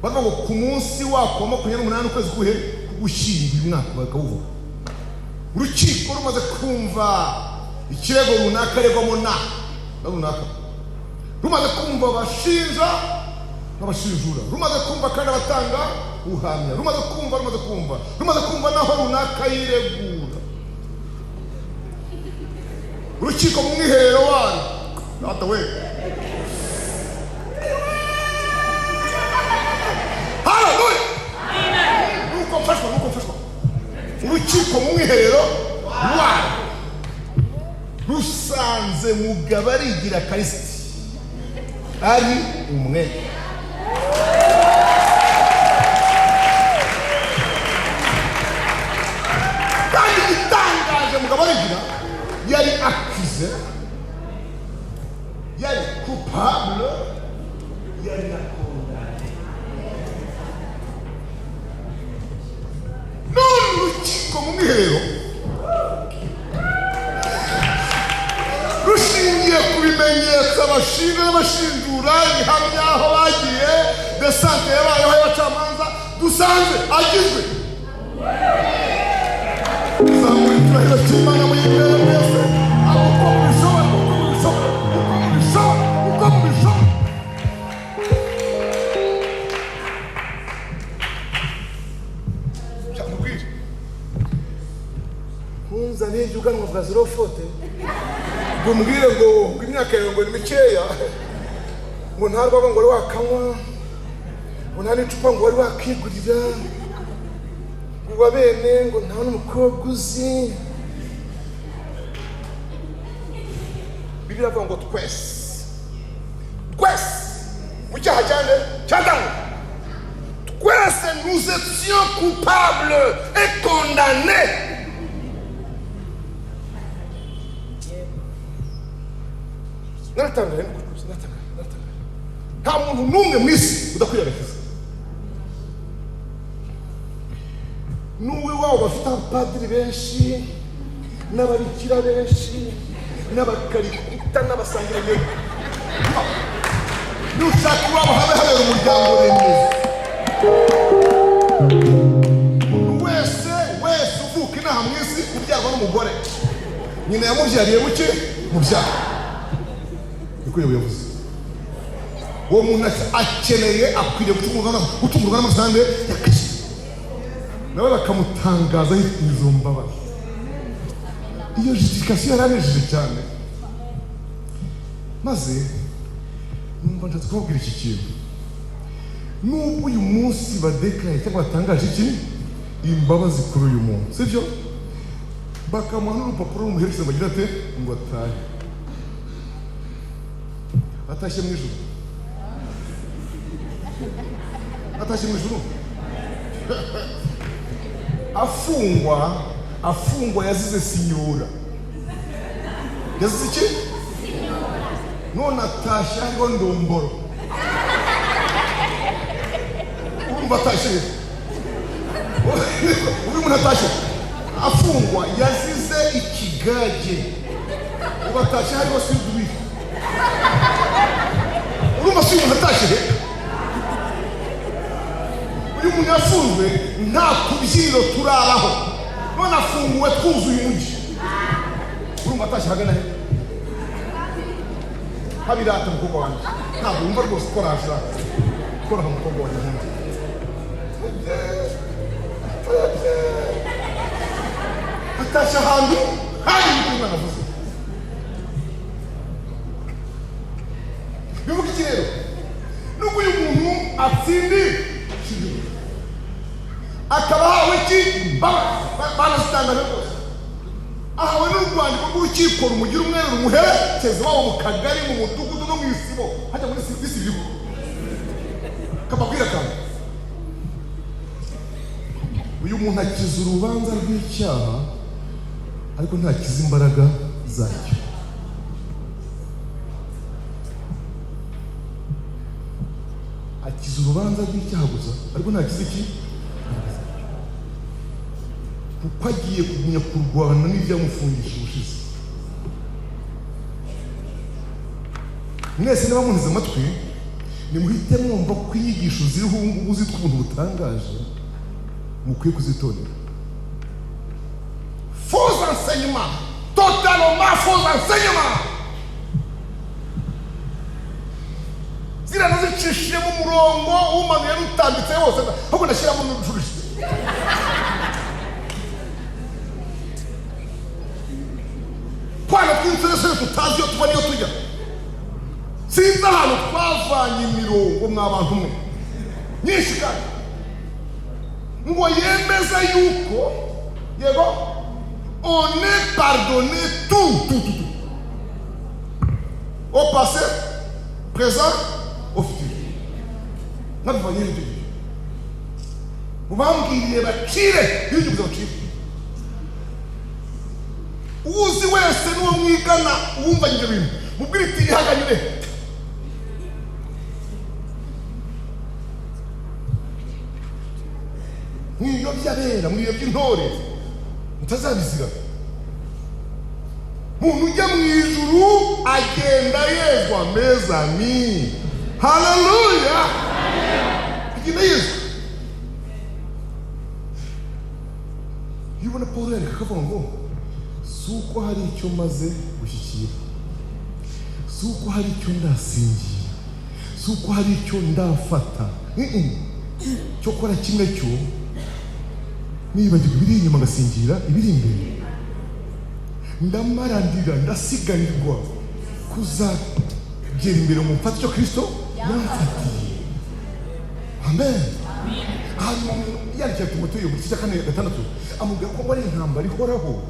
bavuga ngo ku munsi wako wa 28 ukwezi kuhe Ugushyingo uyu mwaka bakawuvuga. Urukiko rumaze kumva ikirego runaka aregwamo na runaka, rumaze kumva abashinja n'abashinjura, rumaze kumva kandi abatanga ubuhamya, rumaze kumva naho runaka yiregura. Urukiko mu mwiherero wayo, data we, haleluya, nuko mfashwa. Urukiko mu mwiherero wayo rusanze Mugabo arigira Kristo ari umwe. Kandi itangaje Mugabo arigira yari accusé, yari coupable, yari condamné. None urukiko mu mwiherero rushingiye ku bimenyetso abashinja n'abashinjura, ibihamya aho bagiye, desante yabayeho y'abacamanza, dusanze agizwe. Zamura icyubahiro cy'Imana muyibere mwese, uko mubishobora. Cyamubwire nkunzaniye ibyuganwa bwa zirofote, mbwire ngo imyaka yawe ngo ni mikeya, ngo nta rwagwa ngo wari wakanywa, ngo nta n'icupa ngo wari wakigurira, ngo bene ngo nta n'umukobwa uzi. Bibiliya avuga ngo twese mu cyaha cy'Adamu, twese nous étions coupables et condamnés. Naratanga nta muntu n'umwe mu isi udakwiye agakiza. N'uwe wabo bafite abapadiri benshi n'ababikira benshi n'abakarikuta n'abasangirangendo, nushaka iwabo habe habera umuryango remezo. Umuntu wese uvuka inaha mu isi ubyarwa n'umugore nyina yamubyariye muke mubyara, niko yavuze. Uwo muntu akeneye akwiriye gutungurwa n'amafaranga y'akazi, nawe bakamutangaza izo mbabazi. Iyo justification yaranejeje cyane, maze numva nshatse kubabwira iki kintu. Nubwo uyu munsi badekaraye cyangwa batangaje iki imbabazi kuri uyu muntu, sibyo, bakamuha n'urupapuro rumuherekeza bagira ate ngo atahe, atashye mu ijuru, atashye mu ijuru. afungwa yazize sinyora, yazize iki? None atashye hariho ndomboro. Urumva atashye uyu muntu atashye afungwa yazize ikigage, ubu atashye hariho sidwi. Urumva si umuntu atashye. Uyu muntu yafunzwe nta kubyiro turaraho, none afunguwe twuzuye umujyi. Urumva atashye hagana he? Habirata mukobwa wanjye, ntabwo wumva rwose ko rashira kora umukobwa wanjye nk'undi. Atashye ahantu hari ibintu navuze. Bivuga iki rero? Nubwo uyu muntu atsindishije akaba ahawe iki banasitangaje rwose, ahawe n'urwandiko rw'urukiko rumugira umwere rumuherekeza wabo mu kagari, mu mudugudu no mu isibo, hajya muri serivisi bigo kababwira kandi uyu muntu akiza urubanza rw'icyaha ariko ntakiza imbaraga zacyo. Akiza urubanza rw'icyaha gusa ariko ntakiza iki? Kuko agiye kugumya kurwana n'ibyamufungisha ubushize. Mwese niba munize amatwi nimuhite mwumva ko inyigisho ziriho ubu ngubu zitwa ubuntu butangaje mukwiye kuzitondera. Faux enseignement, totalement faux enseignement. Zira nazicishije mu murongo umanuye n'utambitse wose, ahubwo nashyiramo n'urushurishije. Kwana twinseresere tutazi iyo tuba niyo tujya. Sinzi ahantu twavanye imirongo mw'abantu mwe nyinshi kandi ngo yemeza yuko yego on est pardonné tout au passé, présent, au futur. Nabivanye ibyo mubambwiriye bacire ibyo kuza bacire. Uzi wese n'uwo mwigana uwumva ibyo bintu mubwire iti ihaganyure. Mwiyo byabera, mwiyo by'intore mutazabizira. Muntu ujya mu ijuru agenda yezwa mezami. Haleluya, agenda yezwa. Yubona Paulo yareka akavuga ngo si uko hari icyo maze gushyikira, si uko hari icyo ndasingira, si uko hari icyo ndafata, cyo kora kimwe cyo nibagirwa ibiri inyuma ngasingira ibiri imbere. Ndamarandira ndasiganirwa kuzagera imbere mu mfata icyo Kristo yamfatiye. Amen. Hanyuma yarya Timoteyo mu gice cya 4:6 amubwira ko ari intambara ihoraho.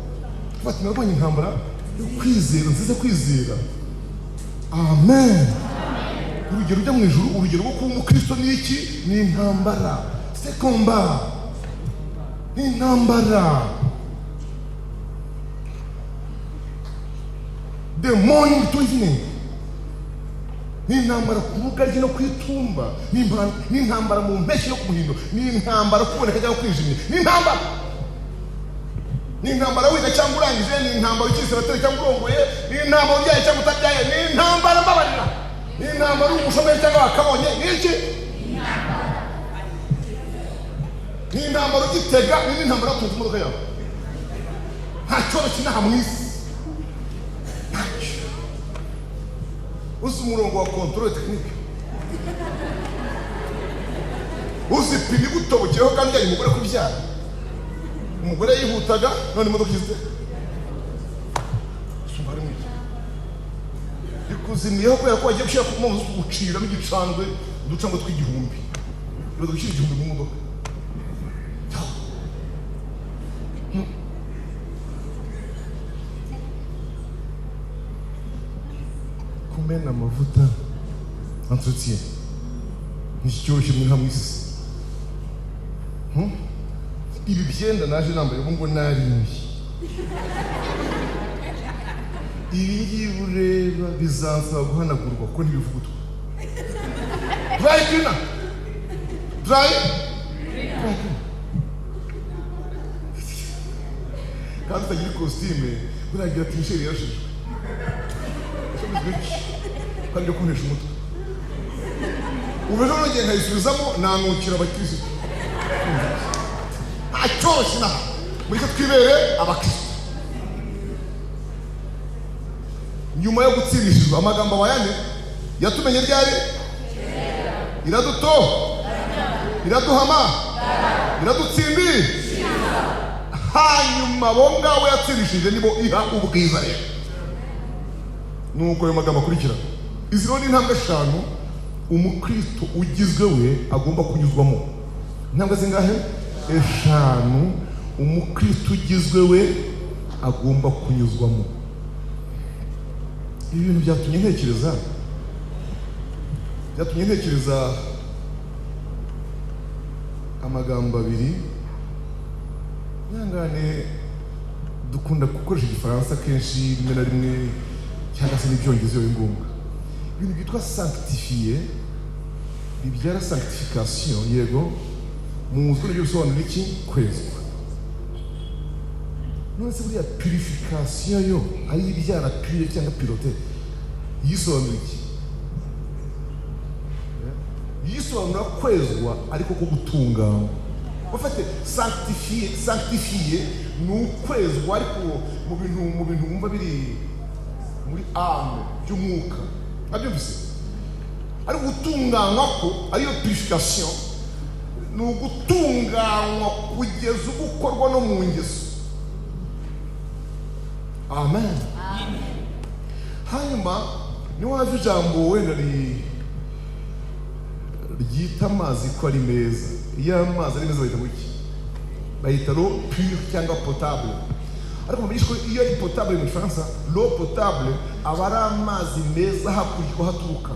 Bati narwanye intambara yo kwizera, nziza kwizera. Amen. Urugero ujya mu ijuru, urugero rwo kuba umukristo ni iki? Ni intambara. C'est combat. Ni intambara. The morning to evening. n'intambara ku rugaryi no kwitumba, n'intambara mu mpeshyi no ku muhindo, n'intambara kuboneka cyangwa kwijimye, n'intambara wiga cyangwa urangije, n'intambara ukiri senateri cyangwa urongoye, n'intambara ubyaye cyangwa utabyaye, n'intambara mbabarira, n'intambara umushomeri cyangwa wakabonye, n'iki n'intambara ugitega, n'intambara utunze imodoka yawe. Nta cyobo kinaha mu isi, uzi umurongo wa controle technique, uzi pini gutobokeho kandi yari umugore kubyara, umugore yihutaga none imodoka izite sumari mwiki ikuzimiyeho kubera ko wagiye gushyira ku muntu ucira n'igicandwe uducango tw'igihumbi, uraza gushyira igihumbi mu modoka. Kumena amavuta entretien n'iki cyoroshye muri hamwe isi. Ibi byenda naje nambaye ubu ngo narimbi, ibi ngibi ureba bizansaba guhanagurwa kuko ntibivugutwa. Dry cleaner, dry kandi utagira ikositime uragira ati misheri yarashije kandi kunesha umutwe. Ubu ejo nongeye nkayisubizamo nanukira abakirisitu. Cyose naha muri cyo twibere abakristo. Nyuma yo gutsirishizwa amagambo abayane yatumenye ryari iraduto iraduhama iradutsindi hanyuma bo ngawe yatsirishije nibo iha ubwiza rero. Nuko ayo magambo akurikira izi rero ni intambwe 5 umukristo ugizwe we agomba kunyuzwamo. Intambwe zingahe? 5 umukristo ugizwe we agomba kunyuzwamo. Ibi bintu byatumye ntekereza amagambo abiri. Nyangane dukunda gukoresha igifaransa kenshi rimwe na rimwe cyangwa se n'ibyongezo ngombwa. Ibintu byitwa sanctifier bibyara sanctification, yego mu nzira y'usobanura iki? Kwezwa. None se buriya purification yo ari ibyara pure cyangwa pilote yisobanura iki? Yisobanura kwezwa ariko ko gutunganywa. Bafate sanctifier ni ukwezwa ariko mu bintu wumva biri muri âme by'umwuka. Abyumvise? Ari gutunganywa ko ariyo purification, ni ugutunganywa kugeza ugukorwa no mu ngeso. Amen. Hanyuma niho haje ijambo wenda ryita amazi ko ari meza. Iyo amazi ari meza bayita iki? Bayita l'eau pure cyangwa potable. Ariko mu bishwe iyo ari potable mu Faransa, l'eau potable aba ari amazi meza hakurikwa haturuka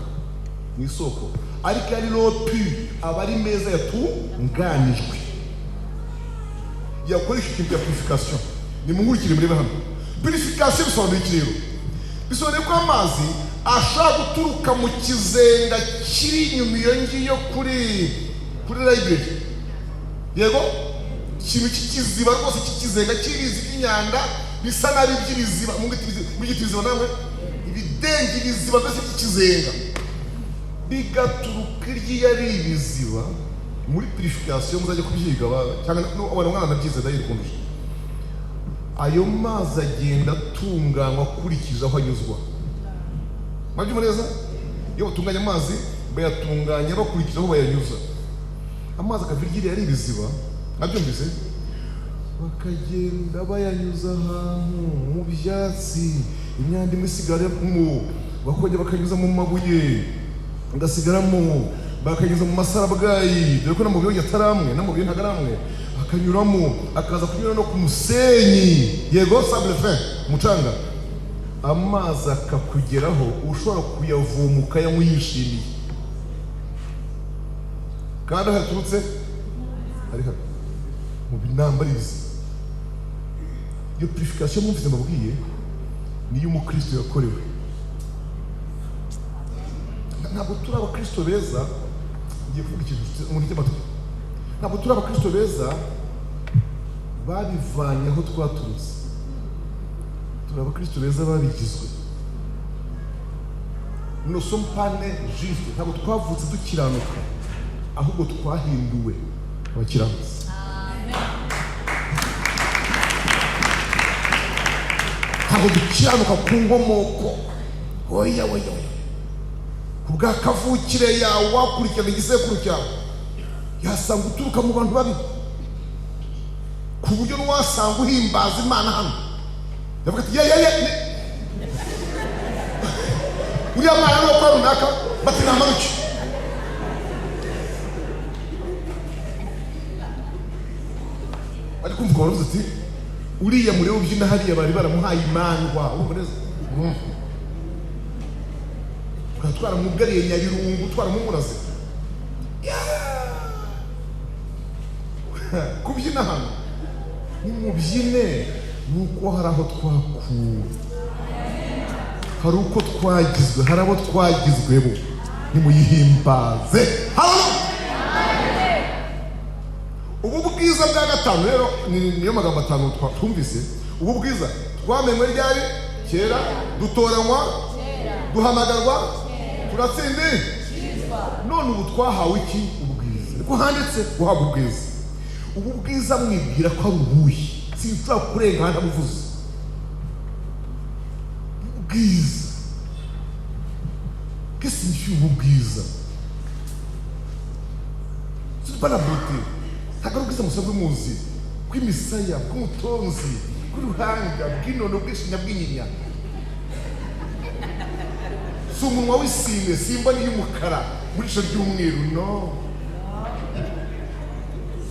mu isoko. Ariko ari l'eau pure aba ari meza yatunganijwe. Yakoresha ikintu cya purification. Ni munkurikire murebe hano. Purification bisobanura iki rero? Bisobanura ko amazi ashaka guturuka mu kizenga kiri inyuma iyo ngiyo kuri library. Yego? Ikintu cy'ikiziba rwose cy'ikizenga kirizi inyanda bisa nabi by'ibiziba mu gitiziba namwe ibidengi biziba byose cy'ikizenga bigaturuka ryari ibiziba muri purification muzajya kubyiga cyangwa abantu mwana nabyize dayi kundusha. Ayo mazi agenda atunganywa kurikije aho anyuzwa. Mwabyumva neza? Iyo batunganya amazi bayatunganya bakurikije aho bayanyuza. Amazi akavirgira ari ibiziba, nabyumvise, bakagenda bayanyuza ahantu mu byatsi, imyanda imisigaramo, bakongera bakanyuza mu mabuye agasigaramo, bakanyuza mu masarabwayi, dore ko n'amabuye yataramwe n'amabuye ntagaramwe, akanyuramo akaza kunyura no ku musenyi, yego sable fin, mucanga. Amazi akakugeraho ushobora kuyavoma ukayanywa yishimiye kandi haturutse ari hano mu binambarizi. Iyo purification mwumvise mbabwiye niyo umukristo yakorewe. ntabwo turi abakristo beza. Ngiye kuvuga ikintu muri cy'amatwi. Ntabwo turi abakristo beza babivanye aho twaturutse. Turi abakristo beza babigizwe. Nous ne sommes pas nés justes. Ntabwo twavutse dukiranuka, ahubwo twahinduwe abakiranutsi. Ntabwo dukiranuka ku nkomoko. Oya ku bwa kavukire yawe wakurikirana igisekuru cyawe, yasanga uturuka mu bantu babi, ku buryo n'uwasanga uhimbaza Imana hano yavuga ati uriya mwana ni uko runaka bati namanuke. Ariko umvuga waravuze ati uriya murebe ubyina hariya bari baramuhaye imandwa. Twaramugariye Nyabirungu, twaramumuraze. Kubyina hano nimubyine nuko hari aho twakuwe, hari uko twagizwe, hari abo twagizwebo. Nimuyihimbaze. Ubu bwiza bwa gatanu rero niyo magambo atanu twumvise. Ubu bwiza twamenwe ryari? Kera. Dutoranywa, duhamagarwa, turatsinde. None ubu twahawe iki? Ubwiza. Ariko handitse guhabwa ubwiza. Ubu bwiza mwibwira ko ari ubuhe? Sinshobora kurenga hano abuvuze. Ubwiza. Qu'est-ce que signifie ubwiza? C'est pas la beauté. Ntabwo ari ubwiza musanzwe muzi, kw'imisaya, kw'umutonzi, kw'uruhanga, bw'inono, bw'ishinya, bw'inyinya. Si umunwa w'isine, simba n'iy'umukara muri ijisho ry'umweru, no.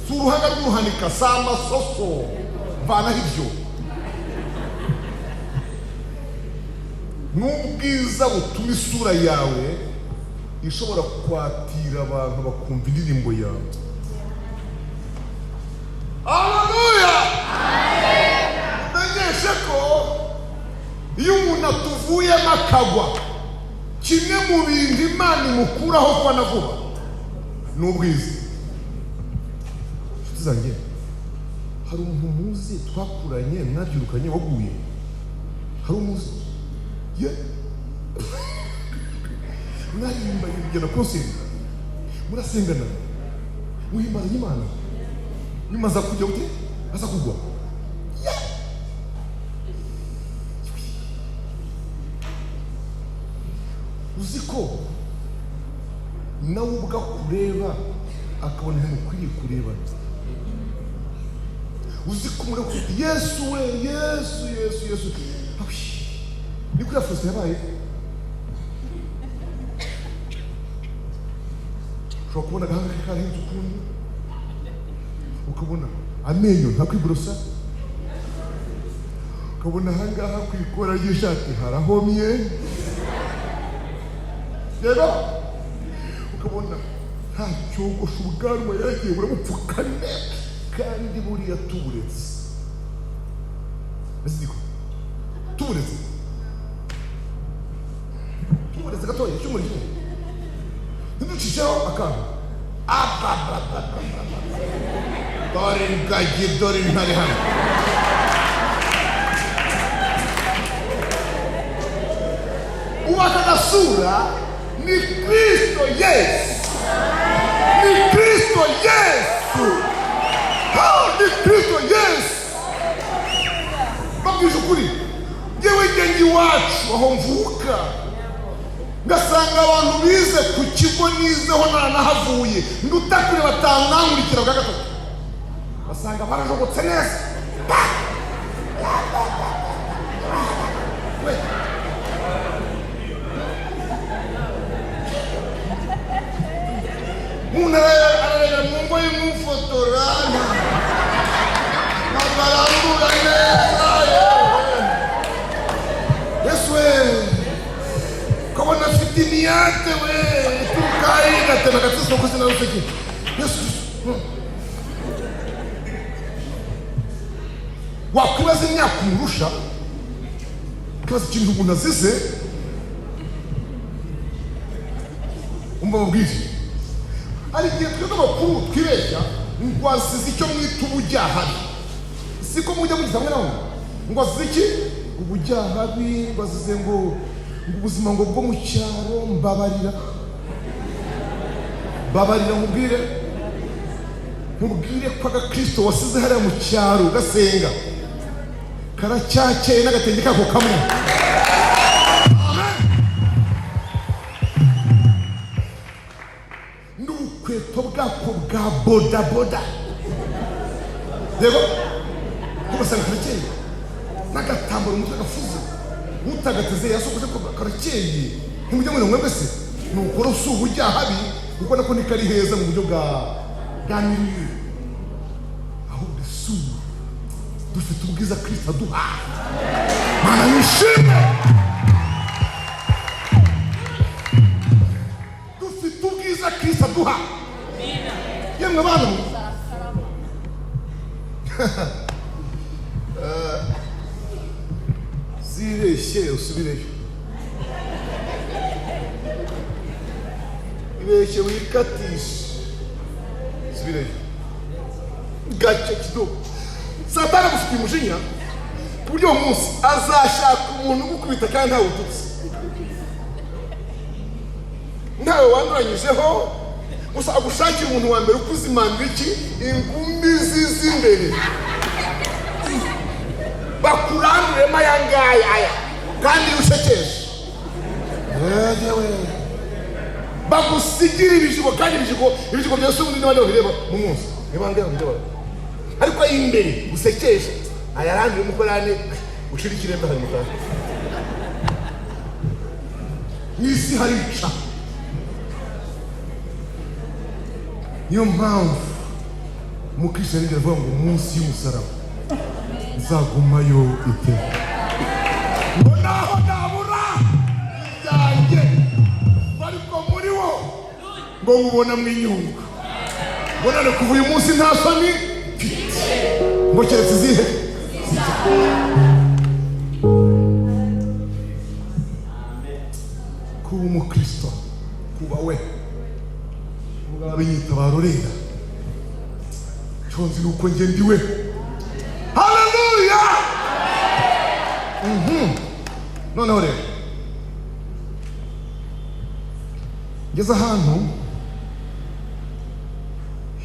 Si uruhanga rw'uruhanika, si amasoso, vanaho ibyo. N'ubwiza butuma isura yawe ishobora kwatira abantu bakumva indirimbo yawe. Haleluya! Menyeshe ko iyo umuntu atuvuyemo akagwa, kimwe mu bintu Imana imukuraho kuba na vuba ni ubwiza. Inshuti zanjye, hari umuntu muzi twakuranye mwabyirukanye waguye? Hari umuzi? Mwarimbanye kugenda konseri, murasengana, muhimbazanya Imana, nyuma aza kujya ute? Aza kugwa. Uzi ko nawe ubwo akureba akabona ntimukwiriye kureba. Uzi ko muri kuvuga Yesu we, Yesu. Ni kuri afurika yabaye. Ushobora kubona agahanga ke kahinze ukundi, ukabona amenyo ntakwiborosa, ukabona ahangaha ku ikora ry'ishati harahomye, rero ukabona nta cyogosha ubwanwa yagiye burabupfukane, kandi buriya tuburetse. Mbese tuburetse gatoya cy'umuri kimwe ntiducisheho akantu. Dore ingagi, dore intare hano. Ubaka agasura ni Kristo Yesu. Ni Kristo Yesu. Ni Kristo Yesu. Babwije ukuri, yewe ngengi wacu aho mvuka, ngasanga abantu bize ku kigo nizeho nanahavuye ndutakure batanu nankurikira bwa gatatu, basanga barajogotse neza. Umuntu ararega mu ngo y'umufotora nabarambura neza. Yesu we, kabona afite imiyate we, tukayi gatema gatisi wakoze na ruseki. Yesu wakwibaza imyaka umurusha, ukibaza ikintu umuntu azize. umubwire hari igihe twebwe abakuru twibeshya ngo azize icyo mwita ubujyahabi siko mujya mugize hamwe nawe ngo azize iki ubujyahabi ngo azize ngo ubuzima ngo bwo mu cyaro mbabarira nkubwire ko agakristo wasize hariya mu cyaro gasenga karacyakeye n'agatenge kako kamwe n'ubukweto bwako bwa bodaboda yego kubasanga karakeye n'agatambaro umutwe gafuze utagateze yasokoje ko karakeye ntimujya mwene mwebwe se nukora si ubujyahabi kuko nako ni kari heza mu buryo bwa mirire ahubwo isura dufite ubwiza Kristo aduha mana yishime dufite ubwiza Kristo aduha yemwe bana zibeshye usubireyo ibeshye wikatishe usubireyo gace kidogo Satani agufitiye umujinya ku buryo uwo munsi azashaka umuntu ugukubita kandi ntawe ututse ntawe wanduranyijeho gusa agushakira umuntu wa mbere ukuzimanira iki ingumbi z'imbere bakuranduremo aya ngaya kandi ushekeje yewe bagusigira ibijigo kandi ibijigo byose ubundi n'abandi babireba mu munsi niba ngaya babireba ariko imbere usekeje ayarangiye umukorane ushira ikirembe hari mutaka n'isi harica niyo mpamvu umukristo yari avuga ngo munsi y'umusaraba nzagumayo iteka ngo naho nabura ibyanjye ariko muri wo ngo mubona mwinyungu ngo none kuva uyu munsi nta soni ngo keretse izihe kuba umukristo kuba we binyita barorera cyonzi nuko nge ndiwe haleluya noneho rero ngeze ahantu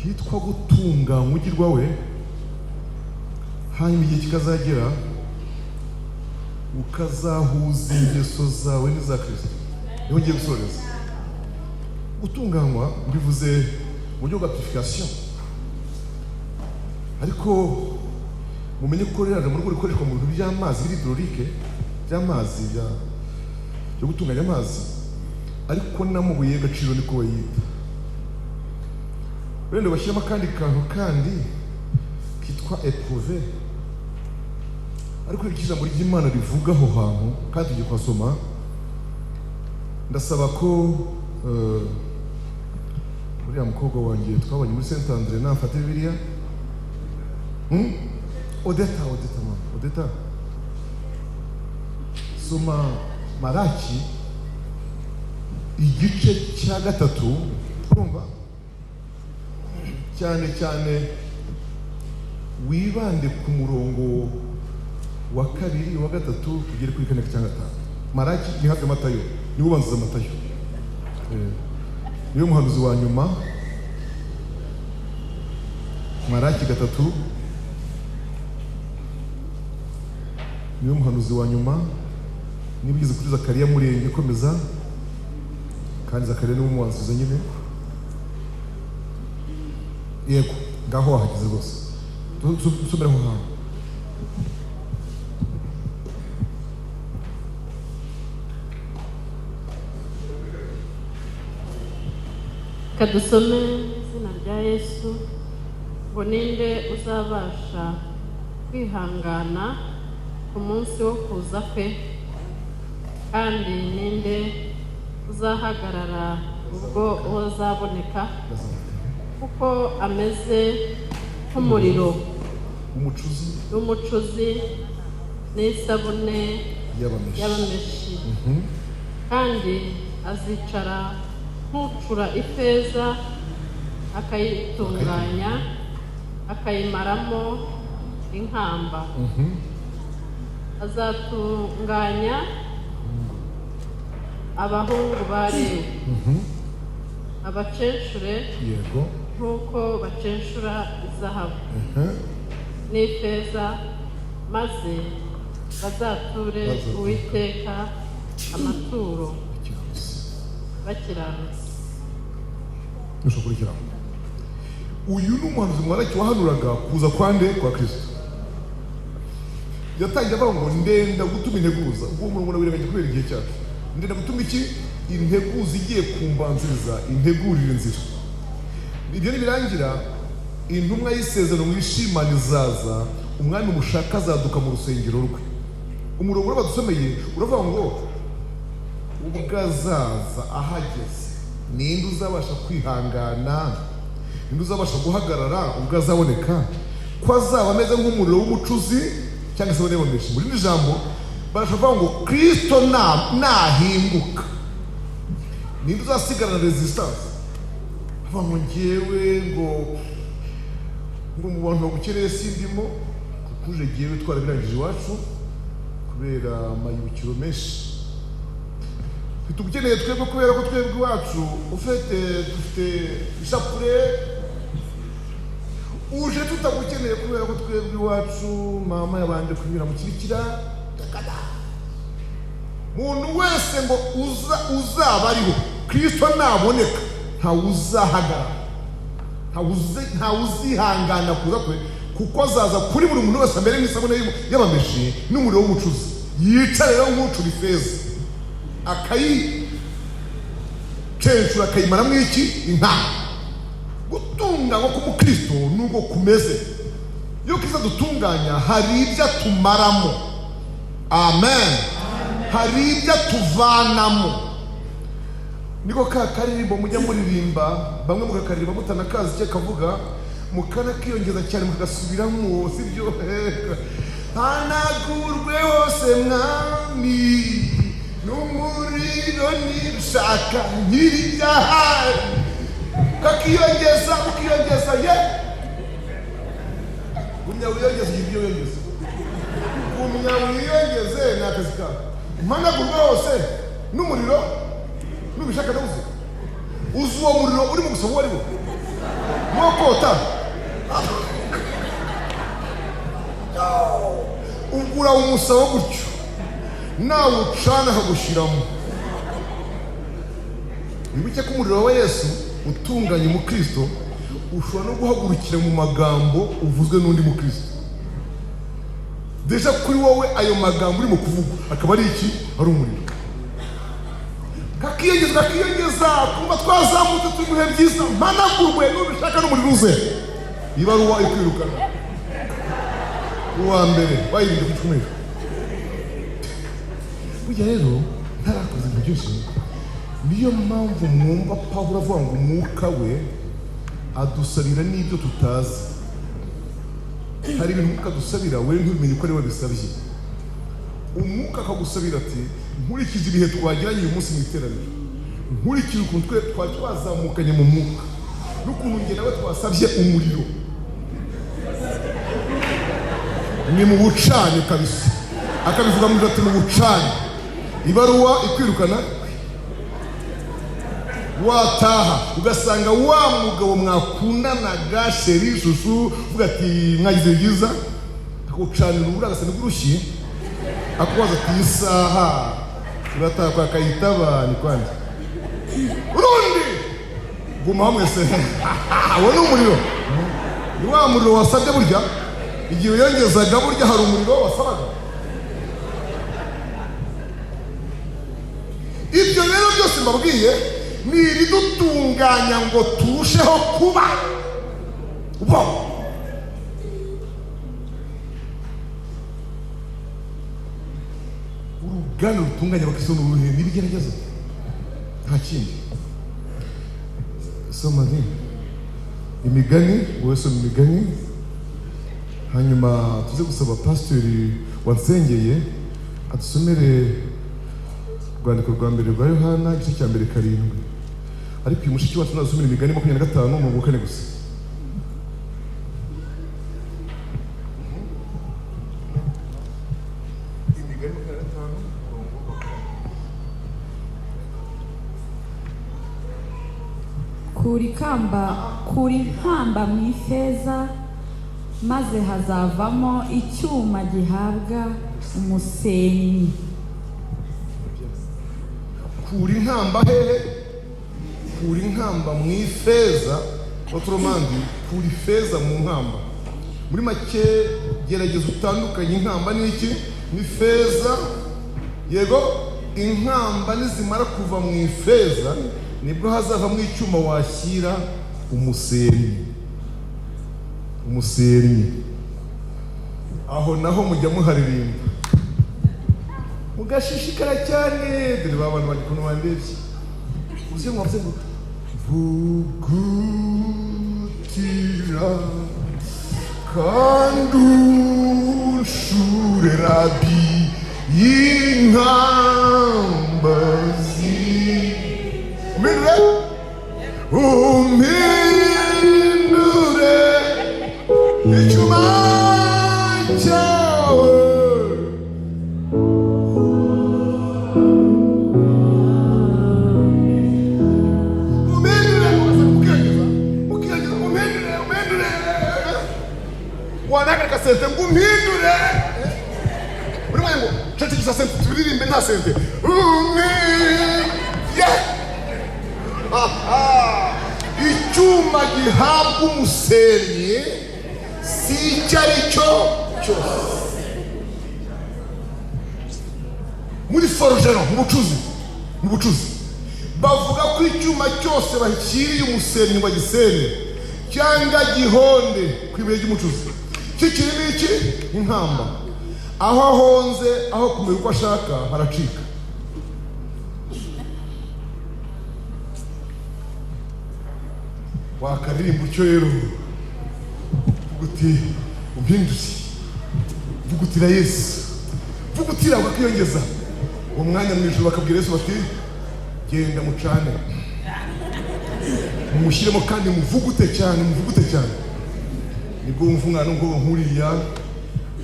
hitwa gutunganya ugirwa we hanyuma igihe kikazagera ukazahuza ingeso zawe n'iza Kristo niho ngiye gusoreza gutunganywa bivuze mu buryo bwa purification ariko mumenye ko rero mu rugo rikoreshwa mu bintu by'amazi hydrolique by'amazi byo gutunganya amazi ariko n'amabuye y'agaciro niko bayita wenda bashyiramo akandi kantu kandi kitwa éprouvé ariko ijambo ry'Imana rivuga aho hantu kandi tugiye kwasoma ndasaba ko uriya mukobwa wanjye twabonye muri Saint Andre nafata Bibiliya Odeta soma Malaki igice cya 3 urumva cyane wibande ku murongo wa 2 wa 3 kugera kuri 4 cyangwa 5 Malaki ni hafi Matayo niwe ubanza Matayo niwe muhanuzi wa nyuma Malaki 3 niwe muhanuzi wa nyuma nibigize kuri Zakariya murenge komeza kandi Zakariya niwe muwanziza nyine yego ngaho wahageze rwose tusubire aho hantu kadusome izina rya Yesu ngo ninde uzabasha kwihangana ku munsi wo kuza kwe kandi ninde uzahagarara ubwo uzaboneka kuko ameze nk'umuriro w'umucuzi n'isabune y'abameshi kandi azicara nk'ucura ifeza akayitunganya akayimaramo inkamba. Azatunganya abahungu ba Lewi abacenshure yego nk'uko bacenshura izahabu n'ifeza, maze bazature Uwiteka amaturo bakiranutse. ushokurikirana uyu ni umuhanuzi mwaraki wahanuraga kuza kwa nde? Kwa Kristo. Yatangiye avuga ngo ndenda gutuma integuza, ubwo umuntu nabirengeje kubera igihe cyacu. Ndenda gutuma iki? Integuza igiye kumbanziriza integurira inzira. Ibyo nibirangira intumwa y'isezerano mwishimana izaza, umwami mushaka azaduka mu rusengero rwe. Umurongo badusomeye uravuga ngo ubwo azaza ahageze ninde uzabasha kwihangana, ninde uzabasha guhagarara ubwo azaboneka? Ko azaba ameze nk'umuriro w'umucuzi cyangwa se w'abamenshi. Muri iri jambo barashavuga ngo Kristo nahinguka ninde uzasigarana resistance? Avuga ngo njyewe ngo mu bantu bagukeneye sindimo, kuko uje njyewe twarabirangije iwacu kubera amayibukiro menshi. Tugukeneye twebwe kubera ko twebwe iwacu dufite ishapure. Uje tutagukeneye kubera ko twebwe iwacu mama yabanje kunyura mu kirikira. Muntu wese ngo uzaba ariho Kristo naboneka ntawe uzahagarara, ntawe uzihangana kuza kwe, kuko azaza kuri buri muntu wese mbere n'isabune y'abameshi n'umuriro w'umucuzi, yicarira nk'ucura ifeza akayicencura akayimaramo iki? Inkamba. Gutunganywa k'umukristo nubwo kumeze, iyo Kristo adutunganya hari ibyo atumaramo. Amen. Hari ibyo atuvanamo. Niko ka karirimbo mujya muririmba, bamwe mukakaririmba mutanakazi icyo kavuga, mukana kiyongeza cyane mukagasubiramo, sibyo? Hanagurwe hose mwami n'umuriro nibishaka nyir'ibyaha. Kakiyongeza ukiyongeza ye gumya wiyongeze ibyo wiyongeze, gumya wiyongeze n'akazi kawe. Hanagurwe hose n'umuriro nubishaka nawuze. Uzi uwo muriro uri mu gusaba wariwo mwokota ugura umusaba gutyo nawe ucana akagushiramo. Wibuke ko umuriro wa Yesu utunganye umukristo ushobora no guhagurukira mu magambo uvuzwe n'undi mukristo. Deja kuri wowe ayo magambo urimo kuvuga akaba ari iki? Ari umuriro. Kakiyongeza kumva twazamutse turi mu bihe byiza. Mpanagurwe n'ubishaka n'umuriro uze. Ibaruwa ikwirukana uwa mbere bayirinde ku cyumweru. Burya rero ntarakoze ibintu byose, niyo mpamvu mwumva Pawulo avuga ngo umwuka we adusabira n'ibyo tutazi. Hari ibintu umwuka adusabira we ntubimenye ko ari we bisabye. Umwuka akagusabira ati nkurikije ibihe twagiranye uyu munsi mu iteraniro, nkurikije ukuntu twazamukanye mu mwuka n'ukuntu njye nawe twasabye umuriro, ni mu bucane kabisa. Akabivuga mu ati mu bucane. Ibaruwa ikwirukana wataha ugasanga wa mugabo mwakundanaga sheri shushu uvuga ati mwagize byiza, akucanira ubura agasanga urushyi akubaza ati isaha urataha kwa Kayitaba ni kwandi urundi guma mwese. Awo ni umuriro, ni wa muriro wasabye. Burya igihe yongezaga burya hari umuriro wasabaga. Ibyo rero byose mbabwiye ni ibidutunganya ngo turusheho kuba bo. Uruganda rutunganya abakristo ni uruhe? Ni ibigerageza, nta kindi. Soma imigani, wowe soma imigani, hanyuma tuze gusaba pasiteri wansengeye adusomere urwandiko rwa mbere rwa Yohana igice cya mbere 7. ariko uyu mushiki wacu nazumira imigani 25 mu bukane gusa. kuri inkamba mu ifeza maze hazavamo icyuma gihabwa umusenyi. Kuri inkamba hehe? Kuri inkamba mu ifeza, otoromandi kuri feza mu nkamba. Muri make gerageza utandukanye inkamba n'iki? Ni feza. Yego, inkamba nizimara kuva mu ifeza nibwo hazava mu icyuma washyira umusenyi. Umusenyi aho naho mujya muharirimba mugashishikara cyane. Dore babana bagikuno bandebye uzi mwavuze ngo vugutira kandushure rabi y'inkambazi umindure icyuma cyawe umindure wanaka sente ngo umindure uri mwango cece gisa sente turirimbe nta sente icyuma gihabwa umusenyi si icyo ari cyo cyose. Muri forujero mu bucuzi bavuga ko icyuma cyose bashyiriye umusenyi ngo agisene cyangwa gihonde ku ibuye ry'umucuzi kikirimo iki? Inkamba. Aho ahonze aho kumenya uko ashaka haracika. Wakaririmba utyo rero vuguti umpinduye vugutira Yesu vugutira bakiyongeza uwo mwanya mu ijuru bakabwira Yesu bati genda mucane mumushyiremo kandi muvugute cyane nibwo wumva umwana ngo nkuriya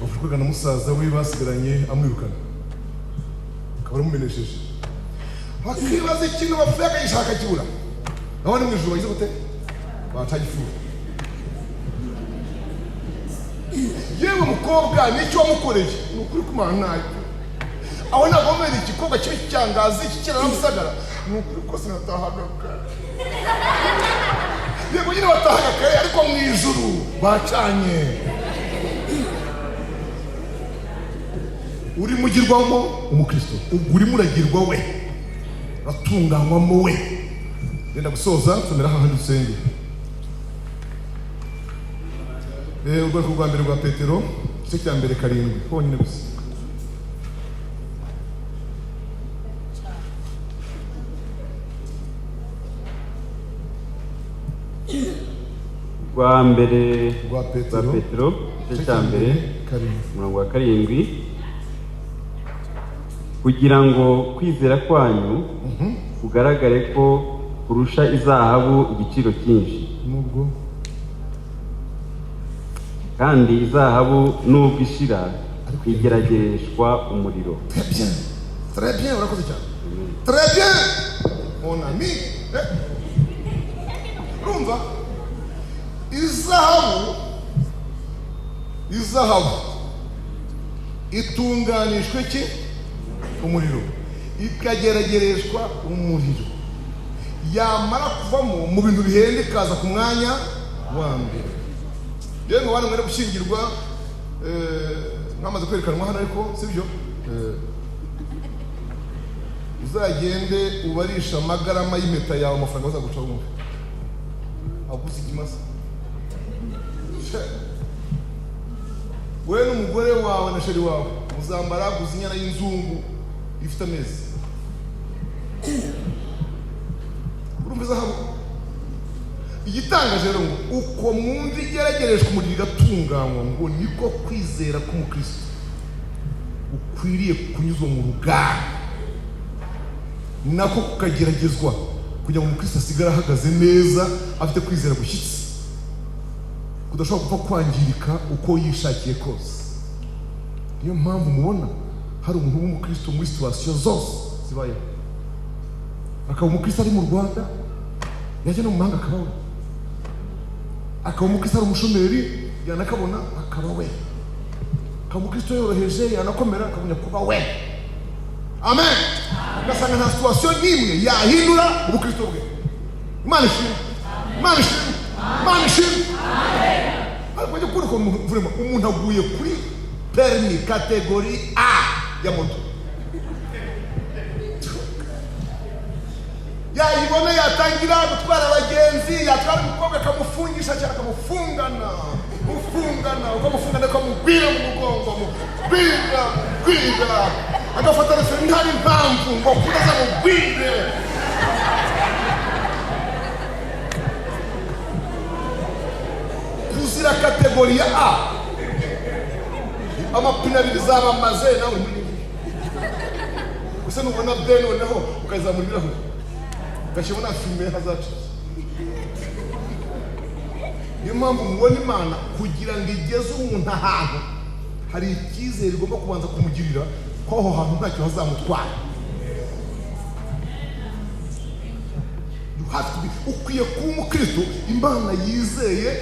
bavugaga na musaza we basigaranye amwirukana akaba aramumenesheje bakibaza ikintu bapfuye akagishaka kibura naho ni mu ijuru bagize gute batagifuza. Yewe mukobwa nicyo wamukoreye ni ukuri kumana nayo aho nagomera igikorwa kibi cyangazi kikira namusagara ni ukuri ko sinatahaga yego nyine batahaga kare ariko mu ijuru bacanye. Uri mugirwamo umukristo uguri muragirwa we ratunganywamo we. Ndenda gusoza tumera hahandi dusenge. Urwego rwa mbere rwa Petero igice cya mbere 7 honyine gusa. Rwa mbere rwa Petero igice cya mbere 7 kugira ngo kwizera kwanyu kugaragare ko kurusha izahabu igiciro cyinshi, nubwo kandi izahabu nubwo ishira igeragereshwa umuriro. Très bien, urakoze cyane. Très bien mon ami. Urumva izahabu itunganishwe ki umuriro ikageragereshwa umuriro yamara kuvamo mu bintu bihende kaza ku mwanya wa mbere. Rero ngo bana mwere gushingirwa mwamaze kwerekanwa hano ariko sibyo uzagende ubarisha amagarama y'impeta yawe amafaranga bazaguca wumve aguze ikimasa wewe n'umugore wawe na sheri wawe muzambara guza inyana y'inzungu ifite amezi. Urumva izahabu igitangaje rero ngo uko mwumva igeragereshwa umuriro igatunganywa ngo niko kwizera k'umukristo ukwiriye kunyuzwa mu ruganda nako kukageragezwa kugira ngo umukristo asigare ahagaze neza afite kwizera gushyitse kudashobora gupfa kwangirika uko yishakiye kose. Niyo mpamvu mubona hari umuntu w'umukristo muri situwasiyo zose zibayeho, akaba umukristo ari mu Rwanda, yajya no mu mahanga akaba we, akaba umukristo ari umushomeri yanakabona akaba we, akaba umukristo yoroheje yanakomera akabona kuba we. Amen. Ugasanga nta situwasiyo n'imwe yahindura ubukristo bwe. Imana ishimwe, Imana ishimwe, Imana ishimwe. Ariko kuri ko umuntu aguye kuri permi kategori A ya moto, yayibona yatangira gutwara abagenzi, yatwara umukobwa akamufungisha cyangwa akamufungana ukamufungana akamugwira mu mugongo, gwira agafata rese ntari impamvu ngo kudaza mugwire. Kuzira kategori ya A, amapine abiri zabamaze nawe gusa nubona B noneho ukazamuriraho ugashyiramo na filime hazaca. Niyo mpamvu mubona Imana kugira ngo igeze umuntu ahantu hari icyizere igomba kubanza kumugirira ko aho hantu ntacyo hazamutwara. Ukwiye kuba umukristo Imana yizeye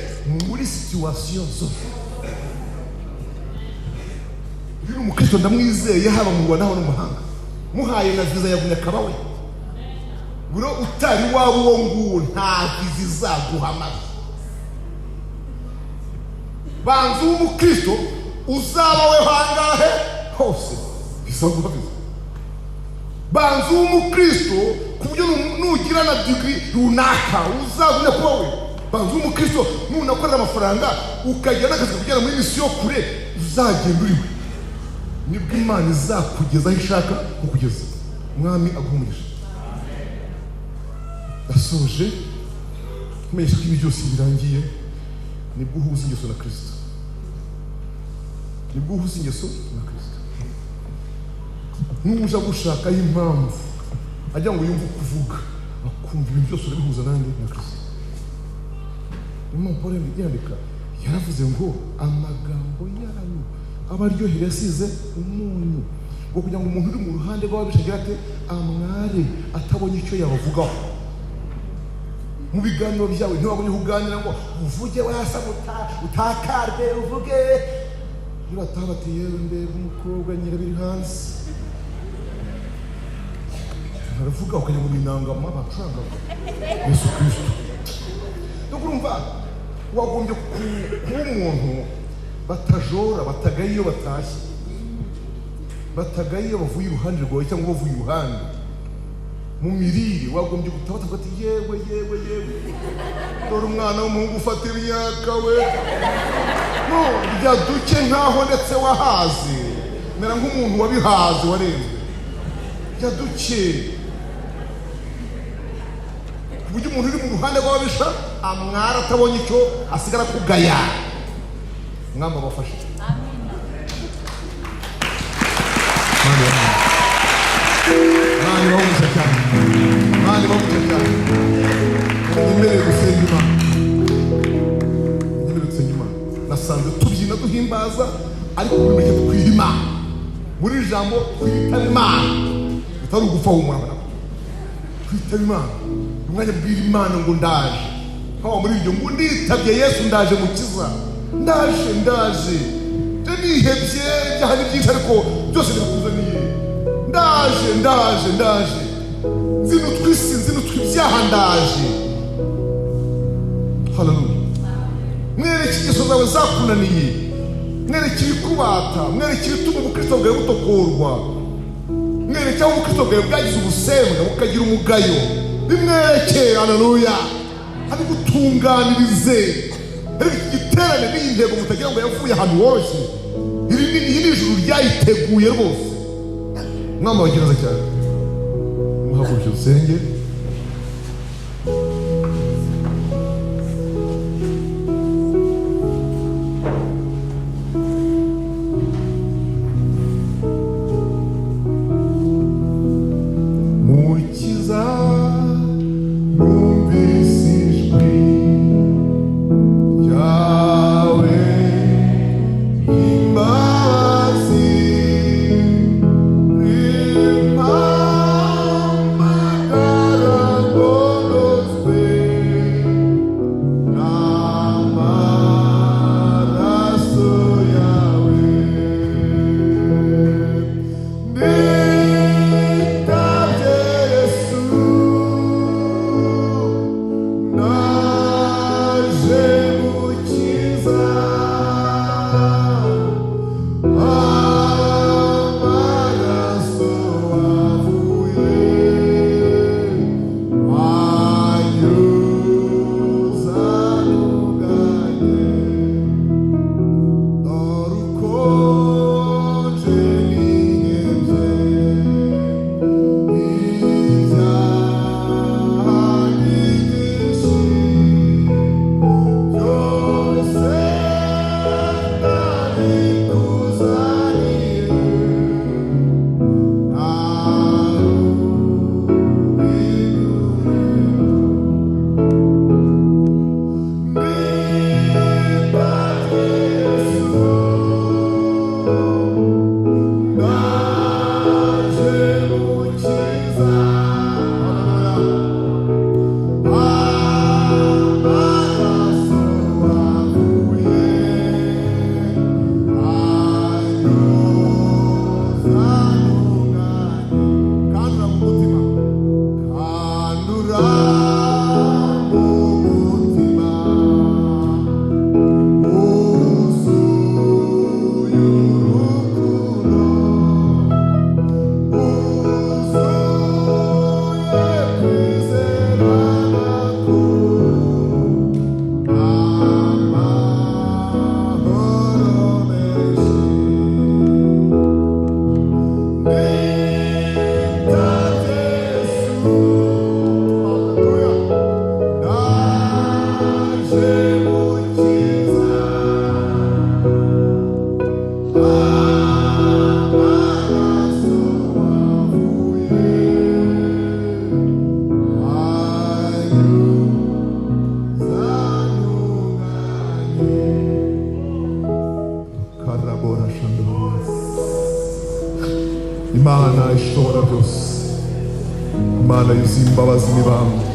muri situwasiyo zose. Uyu umukristo ndamwizeye haba mu Rwanda haba no mu mahanga, muhaye na viza yagumye akaba we. Buro utari wabo uwo nguwo nta viza izaguhamaza. Banza umukristo uzaba we hangahe hose bisaguhabiza. Banza umukristo kubyo nugira na degree runaka uzagumye kuba we. Banza umukristo nunakorera amafaranga ukajya n'akazi kugera muri misiyo kure uzagenda uriwe, nibwo Imana izakugeza aho ishaka kukugeza. Mwami aguhumurisha. Asoje kumenyesha ko ibi byose birangiye, nibwo uhuza ingeso na Kristo, nibwo uhuza ingeso na Kristo. Nuja gushaka impamvu ajya ngo yumve kuvuga akumva ibintu byose urabihuza nande na Kristo. Niyo Paul yandika yaravuze ngo amagambo yanyu aba aryohera yasize umunyu, ngo kugira ngo umuntu uri mu ruhande rw'ababishagira ate amware atabonye icyo yabavugaho. Mu biganiro byawe ntiwabonye kuganira ngo uvuge wasa utakarwe uvuge niba atabateye ndebe umukobwa nyirabiri hanze aravuga ukajya mu binangama bacanga Yesu Kristo. Urumva wagombye kuba umuntu batajora, batagaye iyo batashye, batagaye iyo bavuye iruhande rwawe cyangwa bavuye iruhande. Mu mirire wagombye gutabaza ati yewe dore umwana w'umuhungu ufatira imyaka we, no rya duke nkaho ndetse wahaze, mera nk'umuntu wabihaze warenzwe, rya duke ku buryo umuntu uri mu ruhande rw'ababisha amwara atabonye icyo asigara kugaya. Mwamba abafashe. Mani wamuca cyane, mani wamuca cyane. Imbere gusenga Imana, imbere gusenga Imana. Nasanze tubyina duhimbaza, ariko muri make twira Imana. Muri ijambo twitaba Imana, bitari ugupfa w'umwana. Twitaba Imana, umwanya bwira Imana ngo ndaje. Haba muri ibyo ngo nditabye Yesu ndaje mukiza. Ndaje nihebye byahari byinshi ariko byose birakuzaniye. Ndaje nzinutwa isi, nzinutwa ibyaha, ndaje. Haleluya. Mwereke ingeso zawe zakunaniye, mwereke ibikubata, mwereke ibituma ubukristo bwawe butokorwa, mwereke aho ubukristo bwawe bwagize ubusembwa bukagira umugayo, bimwereke. Haleluya. Ari gutunganirize. Ariko igiterane n'iyi ntego mutagira ngo yavuye ahantu hose, iri ni ijuru ryayiteguye rwose. Mwama wagereza cyane, muhaguruke dusenge. Mukiza Imana ishobora byose, Imana yuzuye imbabazi n'ibambe.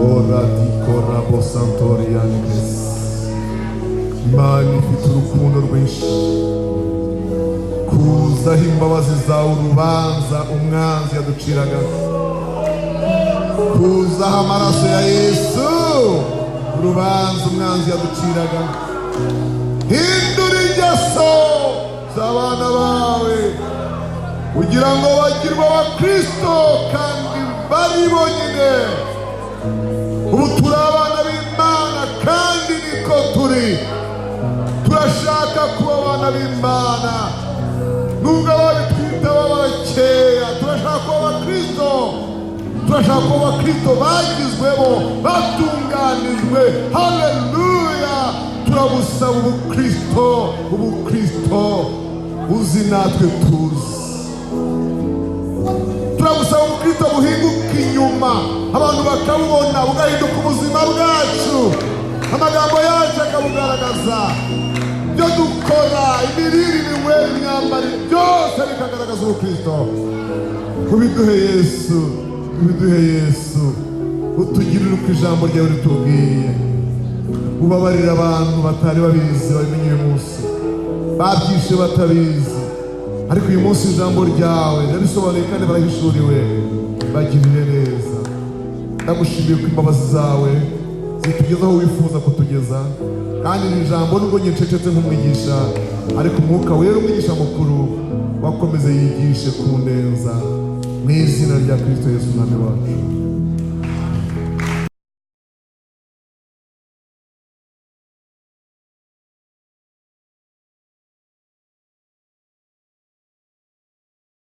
Ora di corabo santorianes, Imana ifite urukundo rwinshi, kuzaho imbabazi zawe urubanza umwanzi yaduciraga, kuzaho amaraso ya Yesu urubanza umwanzi yaduciraga. Hindura ingeso z'abana bawe kugira ngo bagirwe abakristo kandi bari bonyine. Ubu turi abana b'Imana kandi niko turi. Turashaka kuba abana b'Imana nubwo ababitwita baba bakeya. Turashaka kuba abakristo, turashaka kuba abakristo bagizwemo, batunganijwe. Haleluya! Turabusaba ubukristo, ubukristo uzi natwe tuzi. Turabusaba ubukristo buhinduka inyuma, abantu bakabubona, bugahinduka ubuzima bwacu, amagambo yacu akabugaragaza, ibyo dukora, imirire, iminywere, imyambarire, byose bikagaragaza ubukristo. Ubiduhe Yesu, ubiduhe Yesu, utugirire uko ijambo ryawe ritubwiye. Ubabarira abantu batari babizi, babimenye uyu munsi, babyishe batabizi, ariko uyu munsi ijambo ryawe rirabisobanuye kandi barahishuriwe. Bagirire neza. Ndagushimiye ko imbabazi zawe zitugeza aho wifuza kutugeza, kandi iri jambo nubwo nyicecetse nk'umwigisha, ariko umwuka wera umwigisha mukuru wakomeze yigishe ku neza, mu izina rya Kristo Yesu umwami wacu.